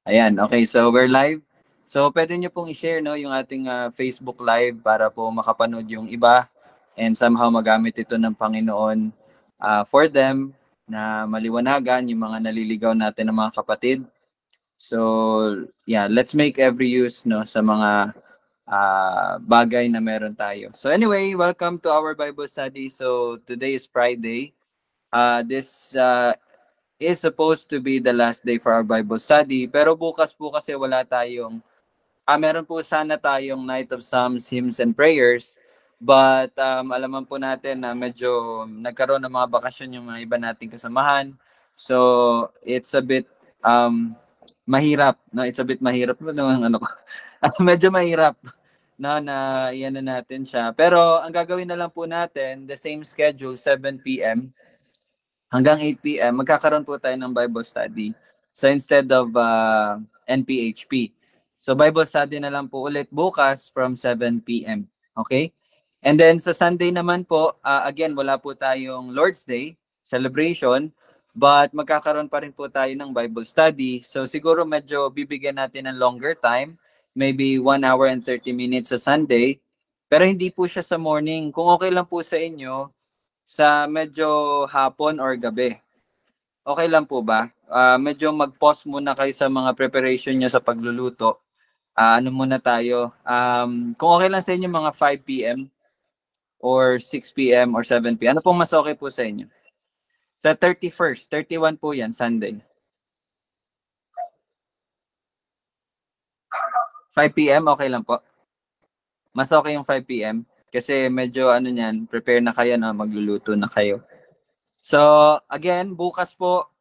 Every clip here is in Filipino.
Ayan, okay. So, we're live. So, pwede nyo pong i-share no, yung ating Facebook Live para po makapanood yung iba and somehow magamit ito ng Panginoon for them na maliwanagan yung mga naliligaw natin ng mga kapatid. So, yeah, let's make every use no sa mga bagay na meron tayo. So anyway, welcome to our Bible study. So today is Friday. This is supposed to be the last day for our Bible study. Pero bukas po kasi wala tayong, meron po sana tayong Night of Psalms, Hymns, and Prayers. But alaman po natin na medyo nagkaroon ng mga bakasyon yung mga iba nating kasamahan. So it's a bit mahirap. No? It's a bit mahirap. Ano ko? Medyo mahirap na iyan na natin siya. Pero ang gagawin na lang po natin, the same schedule, 7 p.m. hanggang 8 p.m., magkakaroon po tayo ng Bible study. So instead of NPHP. So Bible study na lang po ulit bukas from 7 p.m. Okay? And then sa Sunday naman po, again, wala po tayong Lord's Day celebration, but magkakaroon pa rin po tayo ng Bible study. So siguro medyo bibigyan natin ng longer time, maybe 1 hour and 30 minutes sa Sunday. Pero hindi po siya sa morning. Kung okay lang po sa inyo, sa medyo hapon or gabi. Okay lang po ba? Medyo mag-pause muna kayo sa mga preparation nyo sa pagluluto. Ano muna tayo? Kung okay lang sa inyo, mga 5 p.m. or 6 p.m. or 7 p.m. Ano pong mas okay po sa inyo? Sa 31st, 31 po yan, Sunday. 5 p.m. okay lang po. Mas okay yung 5 p.m. Kasi medyo ano niyan, prepare na kayo na magluluto na kayo. So, again, bukas po,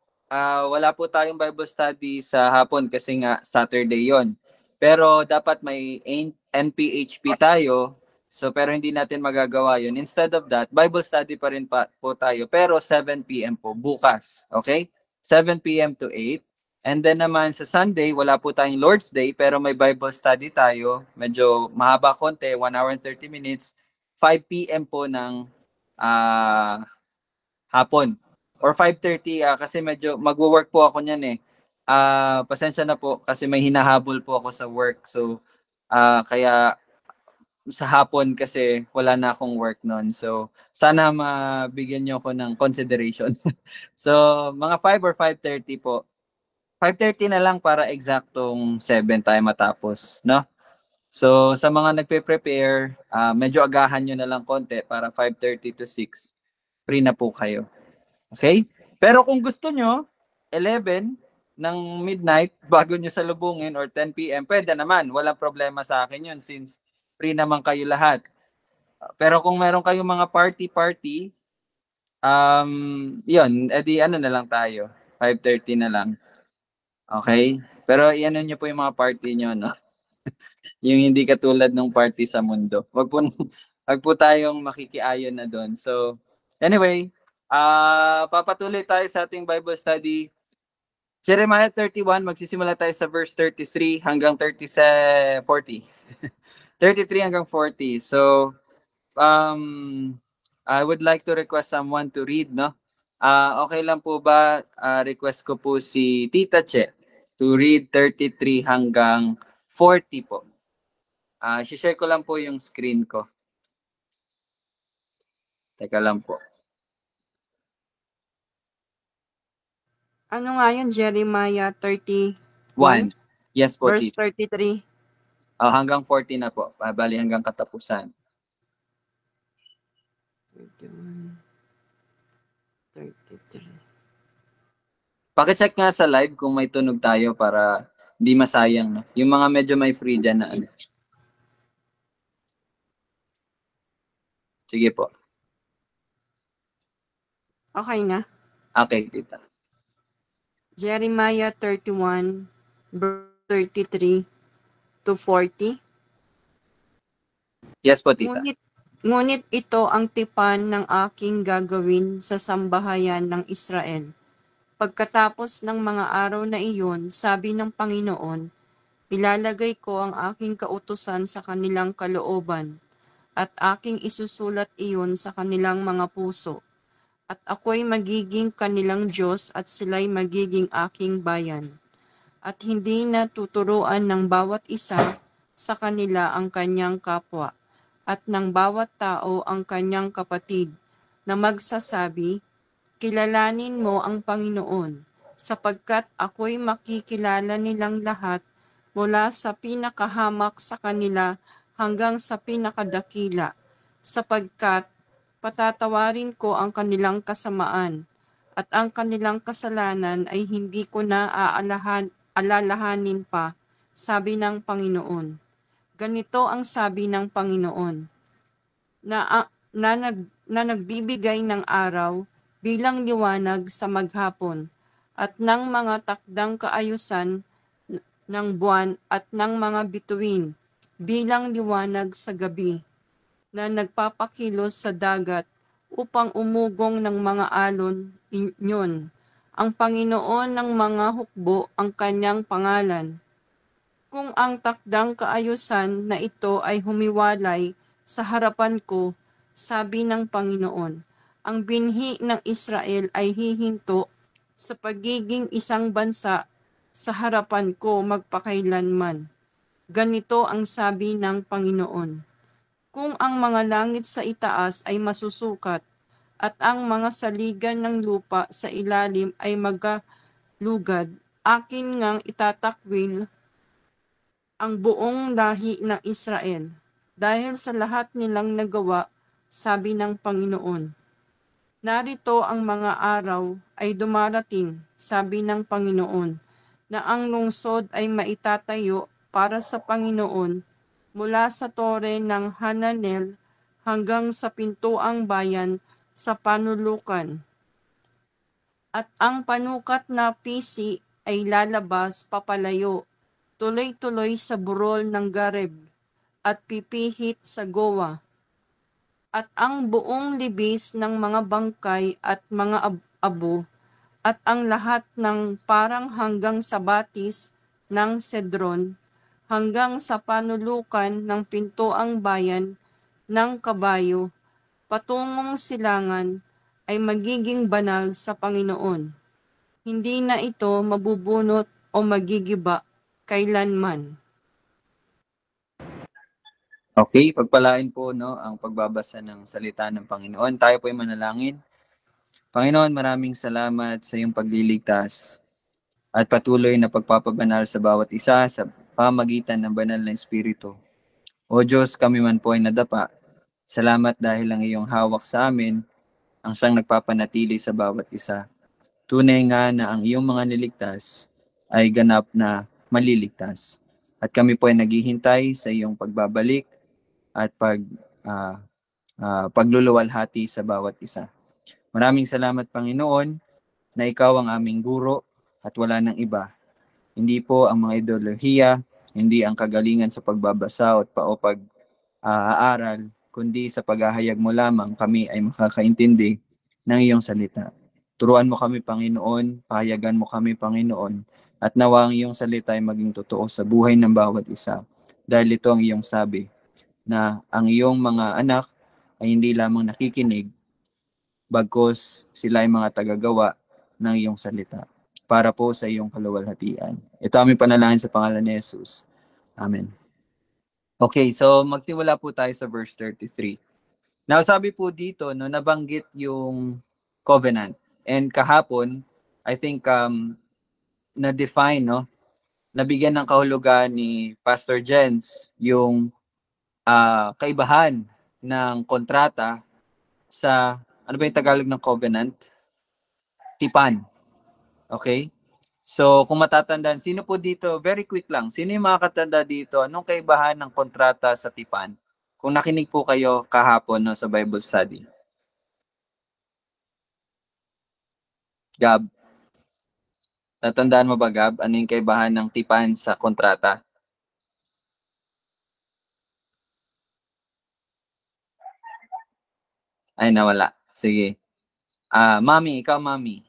wala po tayong Bible study sa hapon kasi nga Saturday yon. Pero dapat may NPHP tayo. So, pero hindi natin magagawa yun. Instead of that, Bible study pa rin po tayo. Pero 7 p.m. po, bukas. Okay? 7 p.m. to 8. And then naman sa Sunday, wala po tayong Lord's Day, pero may Bible study tayo. Medyo mahaba konti, 1 hour and 30 minutes. 5 p.m. po ng hapon or 5:30 kasi medyo magwo-work po ako niyan eh. Pasensya na po kasi may hinahabol po ako sa work. So kaya sa hapon kasi wala na akong work noon. So sana mabigyan niyo ako ng consideration. So mga 5 or 5:30 po. 5:30 na lang para eksaktong 7 tayo matapos, no? So sa mga nagpe-prepare, medyo agahan niyo na lang konti para 5:30 to 6 free na po kayo. Okay? Pero kung gusto nyo, 11 ng midnight bago nyo salubungin or 10 p.m., pwede naman. Walang problema sa akin yun since free naman kayo lahat. Pero kung meron kayong mga party-party, yun, edi ano na lang tayo. 5:30 na lang. Okay? Pero iano nyo po yung mga party nyo, no? Yung hindi katulad ng party sa mundo. Wag po tayong makikiayon na doon. So, anyway, papatuloy tayo sa ating Bible study. Jeremiah 31, magsisimula tayo sa verse 33 hanggang 40. 33 hanggang 40. So, I would like to request someone to read, no? Okay lang po ba? Request ko po si Tita Che to read 33 hanggang 40 po. Share ko lang po yung screen ko. Teka lang po. Ano nga yun? Jeremiah 31? 1. Yes po, Verse Tita. 33? Hanggang 40 na po. Bali hanggang katapusan. 31, 33. Pakicheck nga sa live kung may tunog tayo para hindi masayang. No? Yung mga medyo may free dyan na ano. Sige po. Okay na. Okay, Tita. Jeremiah 31, verse 33 to 40. Yes po, Tita. Ngunit ito ang tipan ng aking gagawin sa sambahayan ng Israel. Pagkatapos ng mga araw na iyon, sabi ng Panginoon, ilalagay ko ang aking kautusan sa kanilang kalooban, at aking isusulat iyon sa kanilang mga puso. At ako'y magiging kanilang Diyos at sila'y magiging aking bayan. at hindi na tuturuan ng bawat isa sa kanila ang kanyang kapwa at ng bawat tao ang kanyang kapatid na magsasabi, kilalanin mo ang Panginoon, sapagkat ako'y makikilala nilang lahat mula sa pinakahamak sa kanila hanggang sa pinakadakila, sapagkat patatawarin ko ang kanilang kasamaan at ang kanilang kasalanan ay hindi ko na alalahanin pa, sabi ng Panginoon. Ganito ang sabi ng Panginoon, na nagbibigay ng araw bilang liwanag sa maghapon, at ng mga takdang kaayusan ng buwan at ng mga bituin bilang liwanag sa gabi, na nagpapakilos sa dagat upang umugong ng mga alon inyon. Ang Panginoon ng mga hukbo ang kanyang pangalan. Kung ang takdang kaayusan na ito ay humiwalay sa harapan ko, sabi ng Panginoon, ang binhi ng Israel ay hihinto sa pagiging isang bansa sa harapan ko magpakailanman. Ganito ang sabi ng Panginoon. Kung ang mga langit sa itaas ay masusukat at ang mga saligan ng lupa sa ilalim ay magalugad, akin ngang itatakwil ang buong lahi ng Israel dahil sa lahat nilang nagawa, sabi ng Panginoon. Narito ang mga araw ay dumarating, sabi ng Panginoon, na ang lungsod ay maitatayo para sa Panginoon mula sa tore ng Hananel hanggang sa pintuang bayan sa panulukan. At ang panukat na pisi ay lalabas papalayo, tuloy-tuloy sa burol ng Gareb at pipihit sa Gowa. At ang buong libis ng mga bangkay at mga abo at ang lahat ng parang hanggang sa batis ng Cedron, hanggang sa panulukan ng pintuang bayan ng kabayo, patungong silangan, ay magiging banal sa Panginoon. Hindi na ito mabubunot o magigiba kailanman. Okay, pagpalain po no ang pagbabasa ng salita ng Panginoon. Tayo po ay manalangin. Panginoon, maraming salamat sa iyong pagliligtas at patuloy na pagpapabanal sa bawat isa sa pamagitan ng banal na Espiritu. O Diyos, kami man po ay nadapa. Salamat dahil ang iyong hawak sa amin ang siyang nagpapanatili sa bawat isa. Tunay nga na ang iyong mga niligtas ay ganap na maliligtas. At kami po ay naghihintay sa iyong pagbabalik at pagluluwalhati sa bawat isa. Maraming salamat, Panginoon, na ikaw ang aming guro at wala nang iba. Hindi po ang mga ideolohiya, hindi ang kagalingan sa pagbabasa o pag-aaral, kundi sa paghahayag mo lamang kami ay makakaintindi ng iyong salita. Turuan mo kami, Panginoon, pahayagan mo kami, Panginoon, at nawa ang iyong salita ay maging totoo sa buhay ng bawat isa. Dahil ito ang iyong sabi, na ang iyong mga anak ay hindi lamang nakikinig, bagkus sila ay mga tagagawa ng iyong salita para po sa iyong kaluwalhatian. Ito aming panalangin sa pangalan ni Jesus. Amen. Okay, so magsimula po tayo sa verse 33. Now, sabi po dito, no, nabanggit yung covenant. And kahapon, I think na-define, no, nabigyan ng kahulugan ni Pastor Jens yung kaibahan ng kontrata sa, ano ba yung Tagalog ng covenant? Tipan. Okay? So, kung matatandaan, sino po dito, very quick lang, sino yung makakatanda dito, anong kaibahan ng kontrata sa tipan? Kung nakinig po kayo kahapon no, sa Bible study. Gab, tatandaan mo ba, Gab, ano yung kaibahan ng tipan sa kontrata? Ay, nawala. Sige. Mami, ikaw, Mami.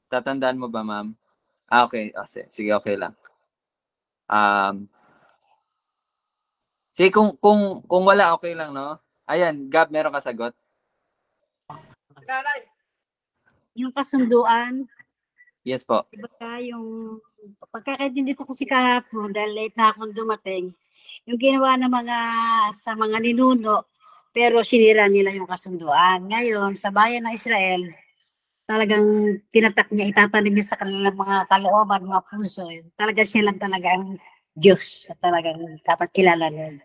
Tatandaan mo ba, Ma'am? Okay. Sige, okay lang. Sige, kung wala, okay lang, no? Ayan, Gab, meron ka sagot? Yung kasunduan, Yes po. Diba yung pagkakaintindi ko kasi kahapon, dahil late na akong dumating, yung ginawa ng sa mga ninuno, pero sinira nila yung kasunduan. Ngayon, sa bayan ng Israel, talagang tinatak niya, itatanim niya sa kanilang mga kalooban, mga puso. Talaga siya lang talaga ang Diyos at talagang dapat kilala nila.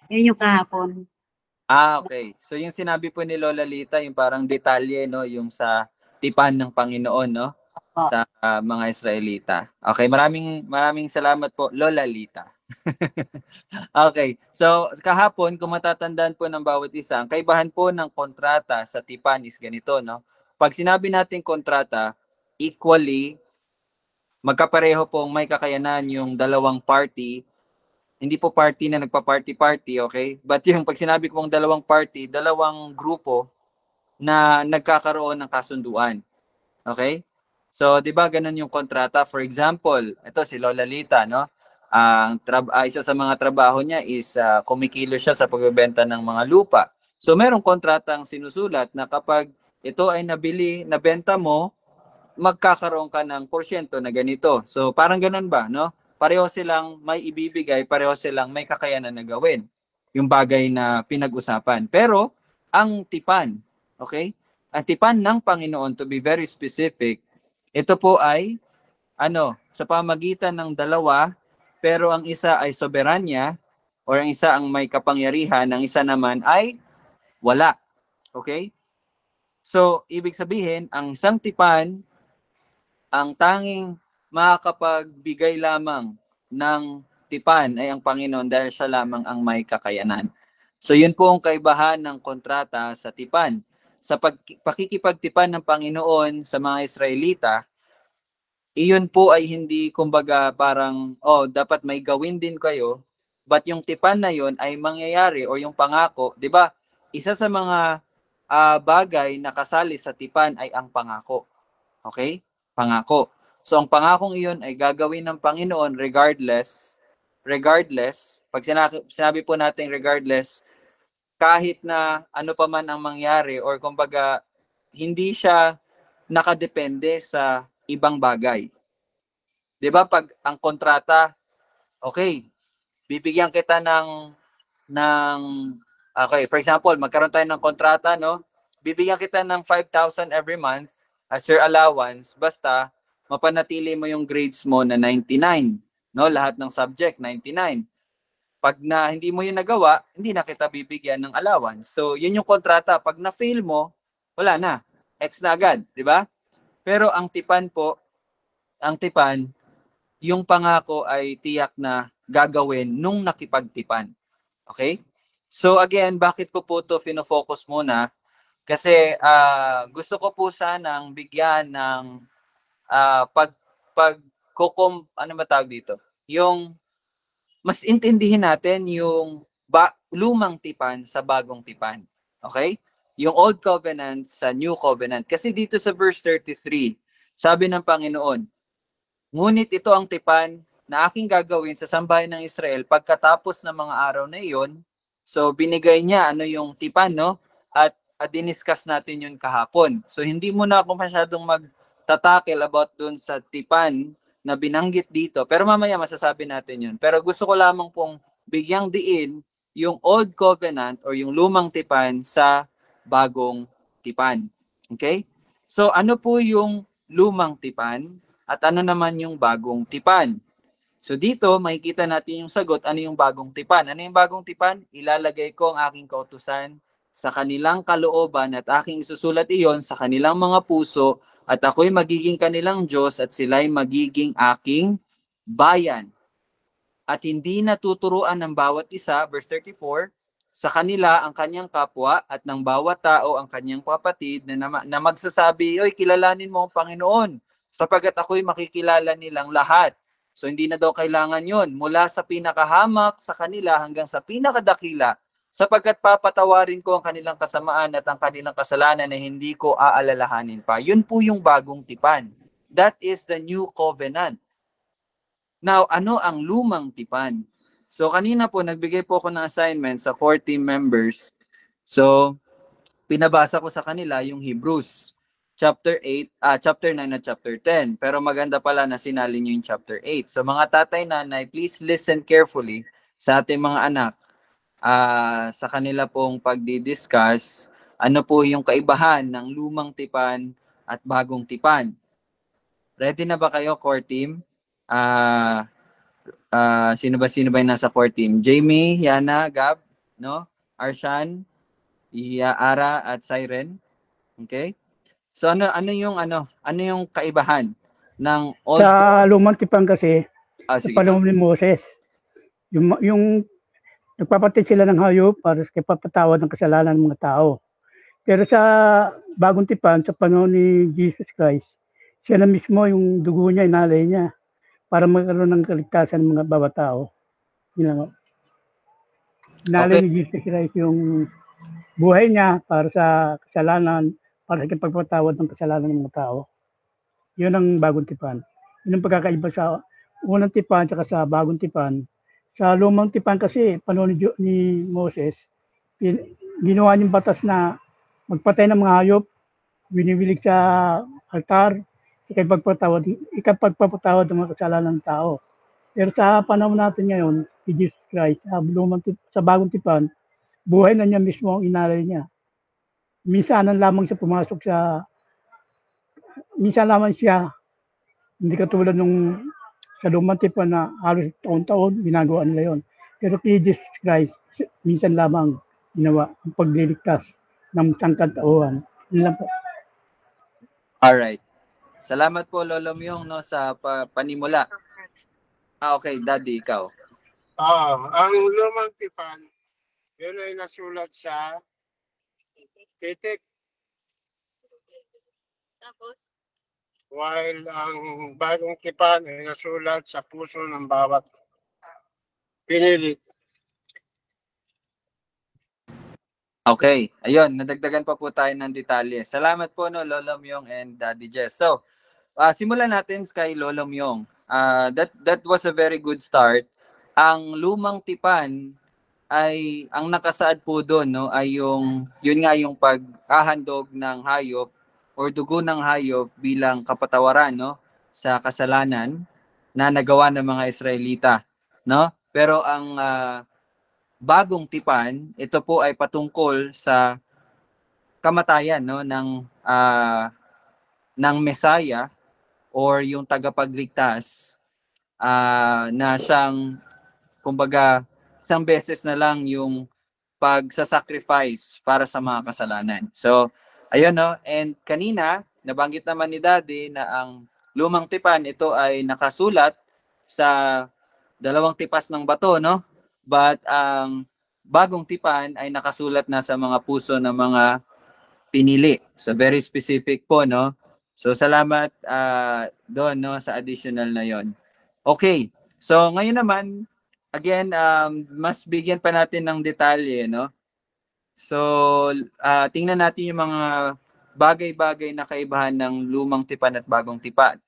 Yun yung kahapon. Okay. So yung sinabi po ni Lola Lita, yung parang detalye, no, yung sa tipan ng Panginoon, no, sa mga Israelita. Okay, maraming salamat po, Lola Lita. Okay. So kahapon, kung matatandaan po ng bawat isa, ang kaibahan po ng kontrata sa tipan is ganito, no. Pag sinabi natin kontrata, equally magkapareho pong may kakayanan yung dalawang party. Hindi po party na nagpa-party-party, okay? But yung pag sinabi ko pong dalawang party, dalawang grupo na nagkakaroon ng kasunduan. Okay? So, 'di ba ganun yung kontrata? For example, ito si Lola Lita, no? Isa sa mga trabaho niya is kumikilos siya sa pagbebenta ng mga lupa. So, merong kontratang sinusulat na kapag ito ay nabenta mo, magkakaroon ka ng porsyento na ganito. So, parang ganun ba, no? Pareho silang may ibibigay, pareho silang may kakayanan na gawin yung bagay na pinag-usapan. Pero, ang tipan, okay? Ang tipan ng Panginoon, to be very specific, ito po ay, sa pamagitan ng dalawa, pero ang isa ay soberanya, or ang isa ang may kapangyarihan, ang isa naman ay wala. Okay? So, ibig sabihin, ang isang tipan, ang tanging makakapagbigay lamang ng tipan ay ang Panginoon dahil siya lamang ang may kakayanan. So yun po ang kaibahan ng kontrata sa tipan. Sa pakikipagtipan ng Panginoon sa mga Israelita, iyon po ay hindi kumbaga parang, dapat may gawin din kayo, but yung tipan na yun ay mangyayari o yung pangako, di ba? Isa sa mga bagay na kasali sa tipan ay ang pangako. Okay? Pangako. So ang pangakong iyon ay gagawin ng Panginoon regardless, pag sinabi po natin regardless, kahit na ano pa man ang mangyari or kumbaga hindi siya nakadepende sa ibang bagay. 'Di ba pag ang kontrata, okay, bibigyan kita ng okay, for example, magkaroon tayo ng kontrata, no? Bibigyan kita ng 5,000 every month as your allowance basta mapanatili mo yung grades mo na 99, no? Lahat ng subject 99. Pag na hindi mo 'yun nagawa, hindi na kita bibigyan ng allowance. So, 'yun yung kontrata. Pag na-fail mo, wala na. Ex na agad, 'di ba? Pero ang tipan po, yung pangako ay tiyak na gagawin nung nakipagtipan. Okay? So again, bakit ko po ito fino-focus muna? Kasi gusto ko po sanang bigyan ng ano ba tawag dito? Yung mas intindihin natin yung lumang tipan sa bagong tipan. Okay? Yung Old Covenant sa New Covenant. Kasi dito sa verse 33, sabi ng Panginoon, ngunit ito ang tipan na aking gagawin sa sambahay ng Israel pagkatapos ng mga araw na iyon. So binigay niya ano yung tipan, no? At diniscuss natin yun kahapon. So hindi mo na ako masyadong magtatakel about dun sa tipan na binanggit dito. Pero mamaya masasabi natin yun. Pero gusto ko lamang pong bigyang diin yung Old Covenant or yung lumang tipan sa bagong tipan. Okay? So ano po yung lumang tipan? At ano naman yung bagong tipan? So dito, makikita natin yung sagot, ano yung bagong tipan. Ano yung bagong tipan? Ilalagay ko ang aking kautusan sa kanilang kalooban at aking isusulat iyon sa kanilang mga puso at ako'y magiging kanilang Diyos at sila'y magiging aking bayan. At hindi natuturuan ng bawat isa, verse 34, sa kanila ang kanyang kapwa at ng bawat tao ang kanyang kapatid na magsasabi, oy, kilalanin mo ang Panginoon sapagkat ako'y makikilala nilang lahat. So hindi na daw kailangan yon mula sa pinakahamak sa kanila hanggang sa pinakadakila sapagkat papatawarin ko ang kanilang kasamaan at ang kanilang kasalanan na hindi ko aalalahanin pa. Yun po yung bagong tipan. That is the new covenant. Now, ano ang lumang tipan? So kanina po nagbigay po ako ng assignment sa 4 team members. So pinabasa ko sa kanila yung Hebrews. chapter 9 at chapter 10. Pero maganda pala na sinali niyo yung chapter 8. So mga tatay, nanay, please listen carefully sa ating mga anak sa kanila pong pagdi-discuss ano po yung kaibahan ng lumang tipan at bagong tipan. Ready na ba kayo, core team? Sino ba yung nasa core team? Jamie, Yana, Gab, no? Arshan, Ara at Siren. Okay? So ano yung kaibahan ng old Sa lumang tipan kasi, sa sige. panahon ni Moses, yung nagpapatid sila ng hayop para sa kapatawad ng kasalanan ng mga tao. Pero sa bagong tipan, sa panahon ni Jesus Christ, siya na mismo yung dugo niya, inalay niya para magkaroon ng kaligtasan ng mga bawat tao. Inalay ni Jesus Christ yung buhay niya para sa kasalanan, para sa pagpapatawad ng kasalanan ng mga tao. Yun ang bagong tipan. Yun ang pagkakaiba sa unang tipan at sa bagong tipan. Sa lumang tipan kasi, panahon ni Moses, ginawa niyang batas na magpatay ng mga hayop, binibilig sa altar, ikapagpapatawad ng mga kasalanan ng tao. Pero sa panahon natin ngayon, si Jesus Christ, sa bagong tipan, buhay na niya mismo ang inalay niya. Minsan lamang siya, hindi katulad nung sa lumang tipan na halos taon-taon ginagawa nila yon. Pero kay Jesus Christ, minsan lamang ginawa ang pagliligtas ng sangkatauhan. Yun lang po. Alright. Salamat po, Lolo Myong, no, sa panimula. Okay, Daddy, ikaw. Ang lumang tipan, yun ay nasulat sa titik. Tapos? While ang bagong tipan ay nasulat sa puso ng bawat pinili. Okay, ayun, nadagdagan pa po tayo ng detalye. Salamat po, no, Lolo Myong and Daddy Jess. So, simulan natin kay Lolo Myong. That was a very good start. Ang lumang tipan ay ang nakasaad po doon, no, ay yun nga yung paghahandog ng hayop or dugo ng hayop bilang kapatawaran, no, sa kasalanan na nagawa ng mga Israelita, no? Pero ang bagong tipan, ito po ay patungkol sa kamatayan, no, ng Messiah or yung tagapagligtas na siyang kumbaga isang beses na lang yung pagsasacrifice para sa mga kasalanan. So, ayun, no, and kanina nabanggit naman ni Daddy na ang lumang tipan ito ay nakasulat sa dalawang tipas ng bato, no? But ang bagong tipan ay nakasulat na sa mga puso ng mga pinili. So very specific po, no? So salamat doon, no, sa additional na yon. Okay. So ngayon naman, again, mas bigyan pa natin ng detalye, no? So tingnan natin yung mga bagay-bagay na kaibahan ng lumang tipan at bagong tipan.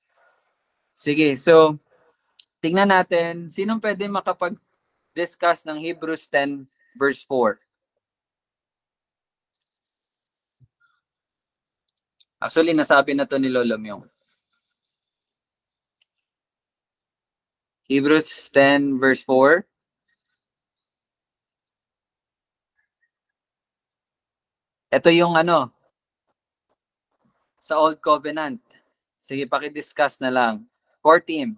Sige, so tingnan natin, sinong pwede makapag-discuss ng Hebrews 10 verse 4? Actually, nasabi na to ni Lolo Myong. Hebrews 10 verse 4. Ito yung sa Old Covenant. Sige, paki-discuss na lang. Core team.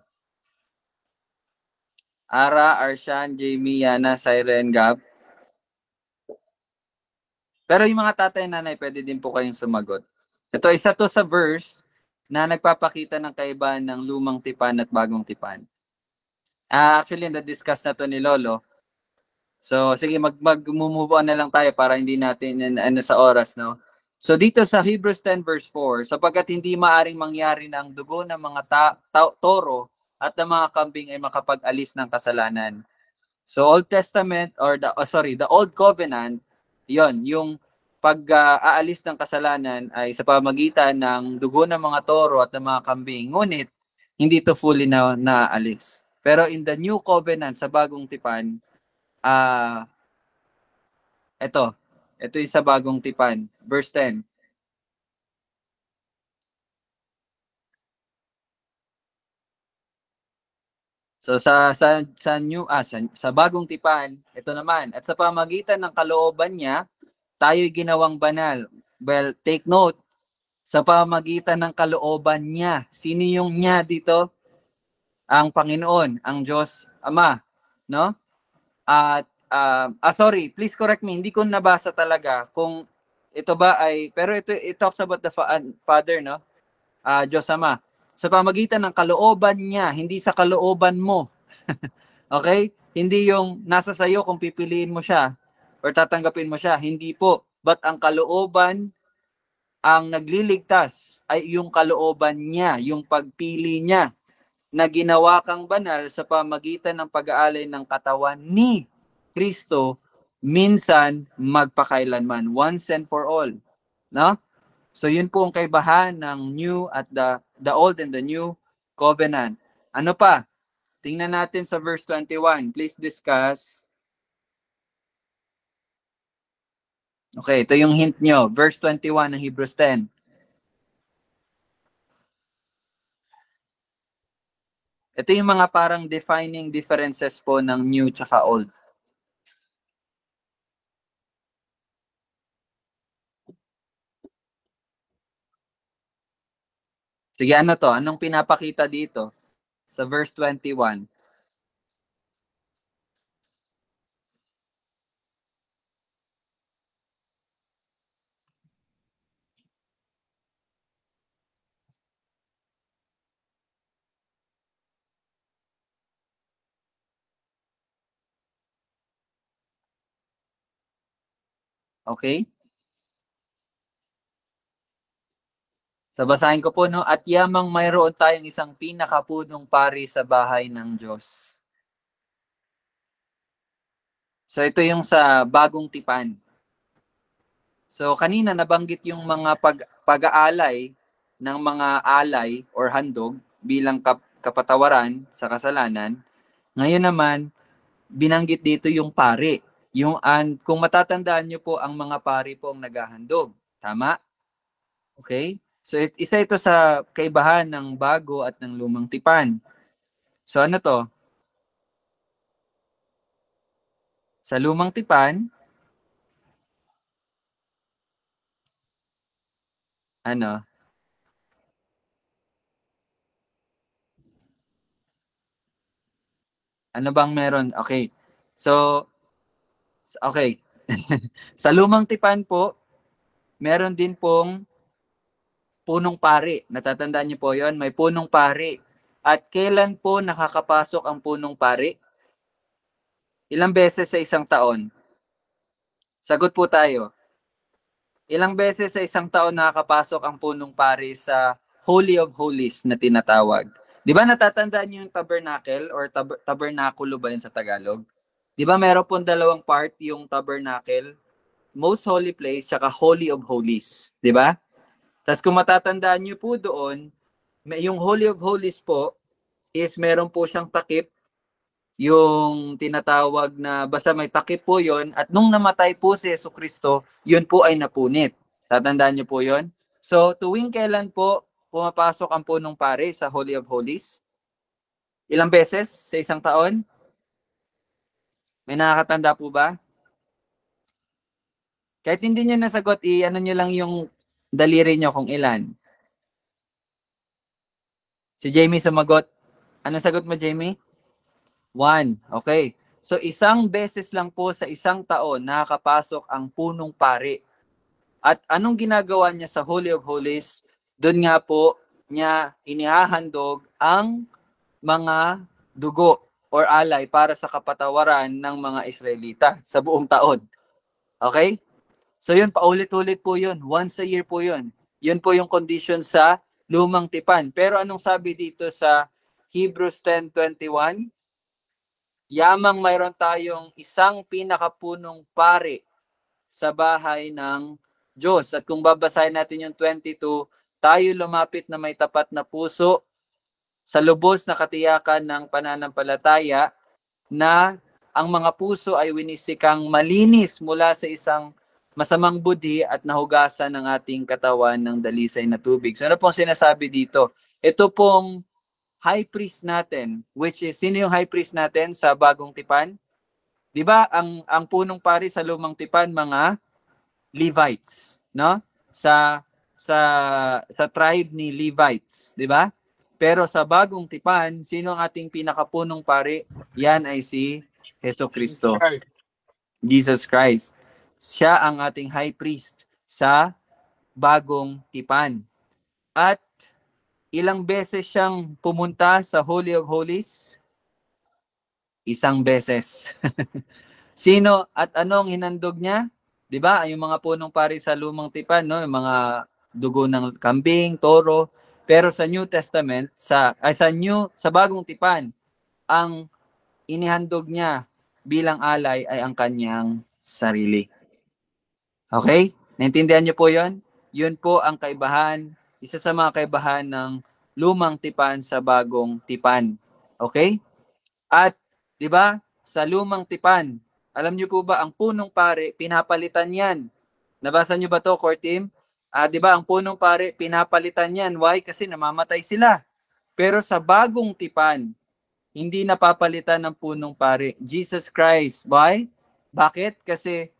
Ara, Arshan, Jamie, Yana, Siren, Gab. Pero yung mga tatay nanay, pwede din po kayong sumagot. Ito, isa to sa verse na nagpapakita ng kaibahan ng lumang tipan at bagong tipan. Actually, na-discuss na to ni Lolo. So, sige, mag-move on na lang tayo para hindi natin sa oras, no? So, dito sa Hebrews 10 verse 4, sapagkat hindi maaring mangyari na ang dugo ng mga toro at ng mga kambing ay makapag-alis ng kasalanan. So, Old Testament or the Old Covenant, yon yung pag-aalis ng kasalanan ay sa pamagitan ng dugo ng mga toro at ng mga kambing. Ngunit, hindi to fully na naalis. Pero in the New Covenant, sa bagong tipan, ito yung sa bagong tipan. Verse 10. So sa bagong tipan, ito naman, at sa pamagitan ng kalooban niya, tayo'y ginawang banal. Well, take note, sa pamagitan ng kalooban niya. Sino yung niya dito? Ang Panginoon, ang Diyos Ama, no? At sorry, please correct me, hindi ko nabasa talaga kung ito ba ay, pero it talks about the Father, no? Diyos Ama. Sa pamagitan ng kalooban niya, hindi sa kalooban mo. Okay? Hindi yung nasa sayo kung pipiliin mo siya or tatanggapin mo siya. Hindi po. But ang kalooban, ang nagliligtas ay yung kalooban niya, yung pagpili niya na ginawa kang banal sa pamagitan ng pag-aalay ng katawan ni Kristo minsan magpakailanman, once and for all. No? So yun po ang kaibahan ng new at the old and the new covenant. Ano pa? Tingnan natin sa verse 21. Please discuss. Okay, ito yung hint nyo. Verse 21 ng Hebrews 10. Ito yung mga parang defining differences po ng new tsaka old. Sige, ano to? Anong pinapakita dito sa verse 21? Okay? So basahin ko po, no? At yamang mayroon tayong isang pinakapunong pari sa bahay ng Diyos. So ito yung sa bagong tipan. So kanina nabanggit yung mga pag-aalay ng mga alay or handog bilang kapatawaran sa kasalanan. Ngayon naman, binanggit dito yung pari. Kung matatandaan nyo po, ang mga pari po ang naghahandog. Tama? Okay? So isa ito sa kaibahan ng bago at ng lumang tipan. So ano to? Sa lumang tipan, ano? Ano bang meron? Okay. So, okay. Sa lumang tipan po, meron din pong punong pari. Natatandaan niyo po yon, may punong pari. At kailan po nakakapasok ang punong pari? Ilang beses sa isang taon? Sagot po tayo. Ilang beses sa isang taon nakakapasok ang punong pari sa Holy of Holies na tinatawag? Di ba natatandaan niyo yung tabernacle or tabernakulo ba yun sa Tagalog? Di ba meron pong dalawang part yung tabernacle? Most holy place, saka Holy of Holies. Di ba? Tapos kung matatandaan niyo po doon, yung Holy of Holies po is meron po siyang takip, yung tinatawag na basta may takip po yon, at nung namatay po si Jesucristo, yun po ay napunit. Tatandaan niyo po yon. So tuwing kailan po pumapasok ang punong pari sa Holy of Holies? Ilang beses sa isang taon? May nakakatanda po ba? Kahit hindi nyo nasagot, ano nyo lang yung daliri nyo kung ilan. Si Jamie sumagot. Ano sagot mo, Jamie? 1. Okay. So isang beses lang po sa isang taon nakakapasok ang punong pari. At anong ginagawa niya sa Holy of Holies? Doon nga po niya inihahandog ang mga dugo or alay para sa kapatawaran ng mga Israelita sa buong taon. Okay? So yun, paulit-ulit po yun. Once a year po yun. Yun po yung condition sa lumang tipan. Pero anong sabi dito sa Hebrews 10:21? Yamang mayroon tayong isang pinakapunong pari sa bahay ng Diyos. At kung babasahin natin yung 22, tayo lumapit na may tapat na puso sa lubos na katiyakan ng pananampalataya na ang mga puso ay winisikang malinis mula sa isang masamang budhi at nahugasan ng ating katawan ng dalisay na tubig. So ano pong sinasabi dito? Ito pong high priest natin, which is, sino yung high priest natin sa bagong tipan? Di ba, ang punong pari sa lumang tipan, mga Levites, no? Sa tribe ni Levites, di ba? Pero sa bagong tipan, sino ang ating pinakapunong pari? Yan ay si Jesucristo. Jesus Christ. Siya ang ating high priest sa bagong tipan. At ilang beses siyang pumunta sa Holy of Holies? Isang beses. Sino at anong hinandog niya? 'Di ba? Yung mga punong pari sa lumang tipan, no, yung mga dugo ng kambing, toro. Pero sa New Testament, sa bagong tipan, ang inihandog niya bilang alay ay ang kanyang sarili. Okay? Naintindihan niyo po 'yon? Yun po ang kaibahan, isa sa mga kaibahan ng lumang tipan sa bagong tipan. Okay? At 'di ba, sa lumang tipan, alam niyo po ba ang punong pari pinapalitan 'yan? Nabasa niyo ba 'to, core team? 'Di ba ang punong pari pinapalitan 'yan? Why? Kasi namamatay sila. Pero sa bagong tipan, hindi napapalitan ng punong pari. Jesus Christ. Why? Bakit? Kasi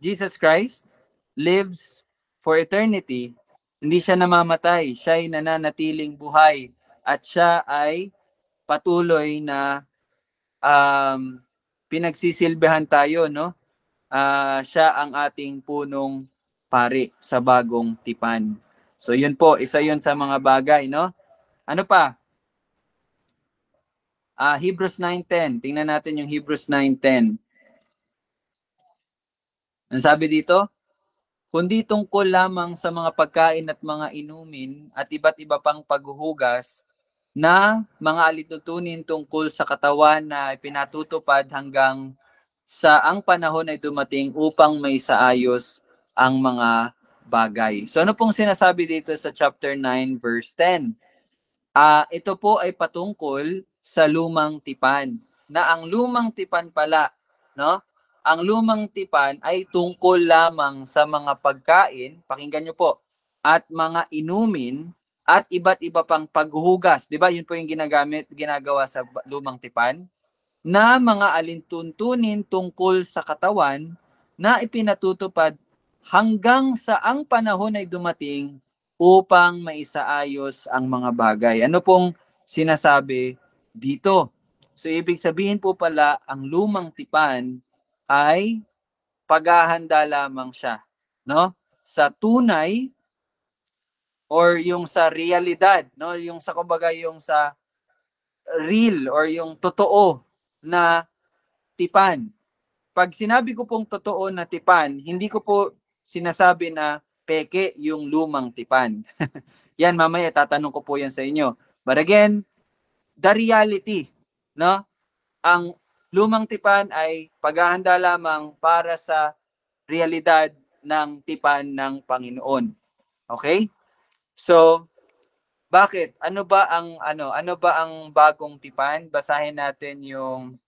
Jesus Christ lives for eternity. Hindi siya namamatay. Siya ay nananatiling buhay. At siya ay patuloy na pinagsisilbihan tayo, no? Siya ang ating punong pari sa bagong tipan. So yun po, isa yun sa mga bagay, no? Ano pa? Hebrews 9:10. Tingnan natin yung Hebrews 9:10. Ano sabi dito? Kundi tungkol lamang sa mga pagkain at mga inumin at iba't iba pang paghuhugas na mga alitutunin tungkol sa katawan na pinatutupad hanggang sa ang panahon ay dumating upang may saayos ang mga bagay. So ano pong sinasabi dito sa chapter 9 verse 10? Ito po ay patungkol sa lumang tipan. Na ang lumang tipan pala, no? Ang lumang tipan ay tungkol lamang sa mga pagkain, pakinggan nyo po, at mga inumin at iba't iba pang paghuhugas. Di ba? Yun po yung ginagawa sa lumang tipan. Na mga alintuntunin tungkol sa katawan na ipinatutupad hanggang sa ang panahon ay dumating upang maisaayos ang mga bagay. Ano pong sinasabi dito? So, ibig sabihin po pala, ang lumang tipan ay paghahanda lamang siya, no? Sa tunay or yung sa realidad, no? Yung sa kumbaga yung sa real or yung totoo na tipan. Pag sinabi ko pong totoo na tipan, hindi ko po sinasabi na peke yung lumang tipan. Yan, mamaya tatanong ko po yan sa inyo. But again, the reality, no? Ang lumang tipan ay paghahanda lamang para sa realidad ng tipan ng Panginoon. Okay? So, bakit? Ano ba ang bagong tipan? Basahin natin yung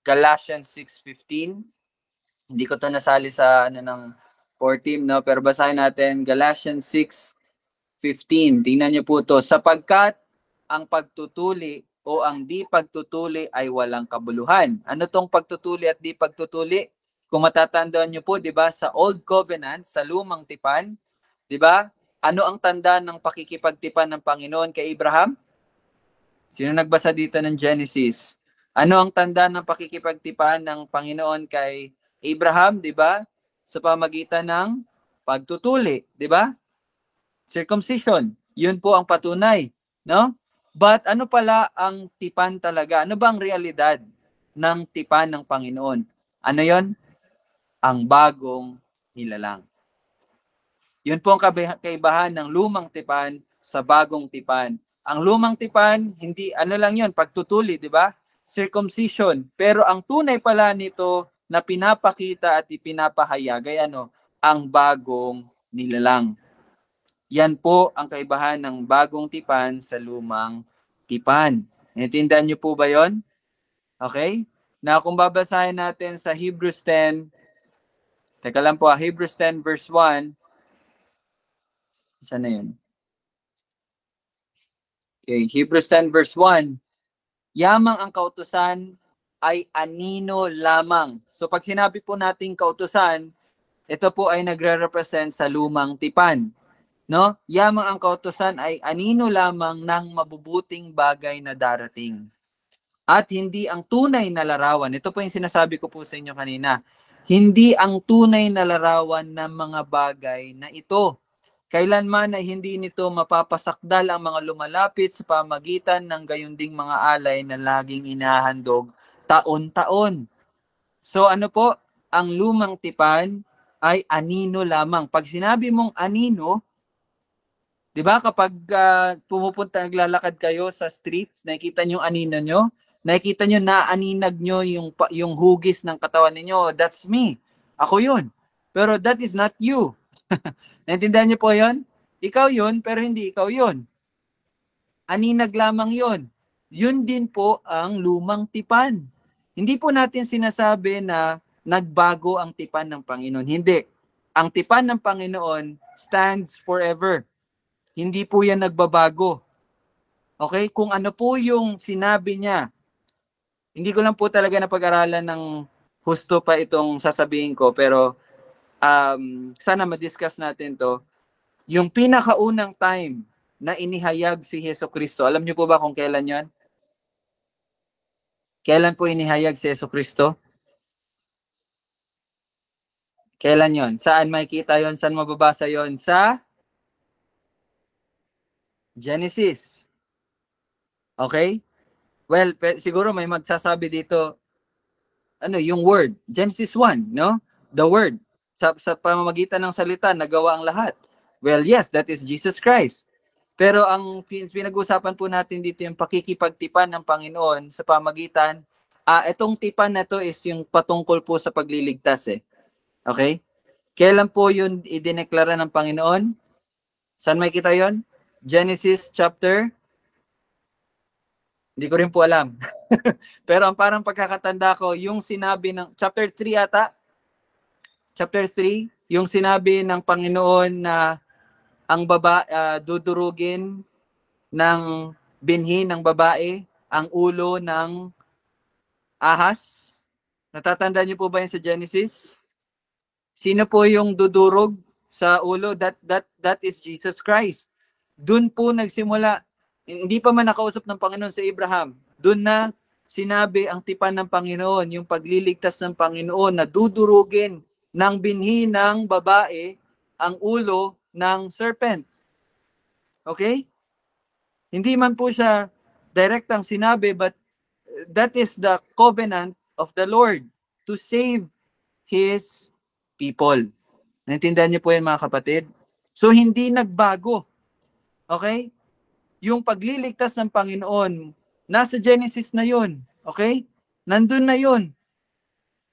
Galatians 6:15. Hindi ko 'to nasali sa ng core team, no, pero basahin natin Galatians 6:15. Tingnan niyo po 'to. Sapagkat ang pagtutuli o ang di pagtutuli ay walang kabuluhan. Ano tong pagtutuli at di pagtutuli? Kung matatandaan niyo po, 'di ba, sa Old Covenant, sa lumang tipan, 'di ba? Ano ang tanda ng pakikipagtipan ng Panginoon kay Abraham? Sino nagbasa dito ng Genesis? Ano ang tanda ng pakikipagtipan ng Panginoon kay Abraham, 'di ba? Sa pamagitan ng pagtutuli, 'di ba? Circumcision. 'Yun po ang patunay, no? But ano pala ang tipan talaga? Ano ba ang realidad ng tipan ng Panginoon? Ano 'yon? Ang bagong nilalang. 'Yun po ang kaibahan ng lumang tipan sa bagong tipan. Ang lumang tipan, hindi lang 'yon, pagtutuli, 'di ba? Circumcision. Pero ang tunay pala nito na pinapakita at ipinapahayag ay ang bagong nilalang. Yan po ang kaibahan ng bagong tipan sa lumang tipan. Naintindihan niyo po ba yon? Okay? Na kung babasahin natin sa Hebrews 10, teka lang po, Hebrews 10 verse 1, saan na yun? Okay, Hebrews 10 verse 1. Yamang ang kautusan ay anino lamang. So pag sinabi po nating kautusan, ito po ay nagre-represent sa lumang tipan. No? Yamang ang kautusan ay anino lamang ng mabubuting bagay na darating. At hindi ang tunay na larawan. Ito po yung sinasabi ko po sa inyo kanina. Hindi ang tunay na larawan ng mga bagay na ito. Kailanman ay hindi nito mapapasakdal ang mga lumalapit sa pamagitan ng gayunding mga alay na laging inahandog taon-taon. So ano po? Ang lumang tipan ay anino lamang. Pag sinabi mong anino, di ba kapag pumupunta, naglalakad kayo sa streets, nakikita nyo anino nyo, nakikita nyo naaninag nyo yung hugis ng katawan ninyo, that's me. Ako yun. Pero that is not you. Naintindihan niyo po yun? Ikaw yun, pero hindi ikaw yun. Aninag lamang yun. Yun din po ang lumang tipan. Hindi po natin sinasabi na nagbago ang tipan ng Panginoon. Hindi. Ang tipan ng Panginoon stands forever. Hindi po yan nagbabago. Okay? Kung ano po yung sinabi niya, hindi ko lang po talaga napag-aralan ng husto pa itong sasabihin ko, pero sana ma-discuss natin to. Yung pinakaunang time na inihayag si Jesucristo, alam niyo po ba kung kailan yon? Kailan po inihayag si Jesucristo? Kailan yon? Saan makikita yon? Saan mababasa yon? Sa Genesis. Okay? Well, siguro may magsasabi dito, yung word. Genesis 1, no? The word. Sa pamamagitan ng salita, nagawa ang lahat. Well, yes, that is Jesus Christ. Pero ang pinag-usapan po natin dito yung pakikipagtipan ng Panginoon sa pamagitan, itong tipan na to is yung patungkol po sa pagliligtas eh. Okay? Kailan po yun idineklara ng Panginoon? Saan may kita yon? Genesis chapter? Hindi ko rin po alam. Pero ang parang pagkakatanda ko, yung sinabi ng chapter 3 ata, chapter 3, yung sinabi ng Panginoon na ang dudurugin ng binhi ng babae, ang ulo ng ahas. Natatandaan niyo po ba yun sa Genesis? Sino po yung dudurog sa ulo? That is Jesus Christ. Doon po nagsimula. Hindi pa man nakausap ng Panginoon sa Abraham. Doon na sinabi ang tipan ng Panginoon, yung pagliligtas ng Panginoon na dudurugin ng binhi ng babae ang ulo ng serpent. Okay? Hindi man po siya direktang sinabi, but that is the covenant of the Lord to save His people. Naintindihan niyo po yan mga kapatid? So hindi nagbago. Okay? Yung pagliligtas ng Panginoon, nasa Genesis na yun. Okay? Nandun na yun.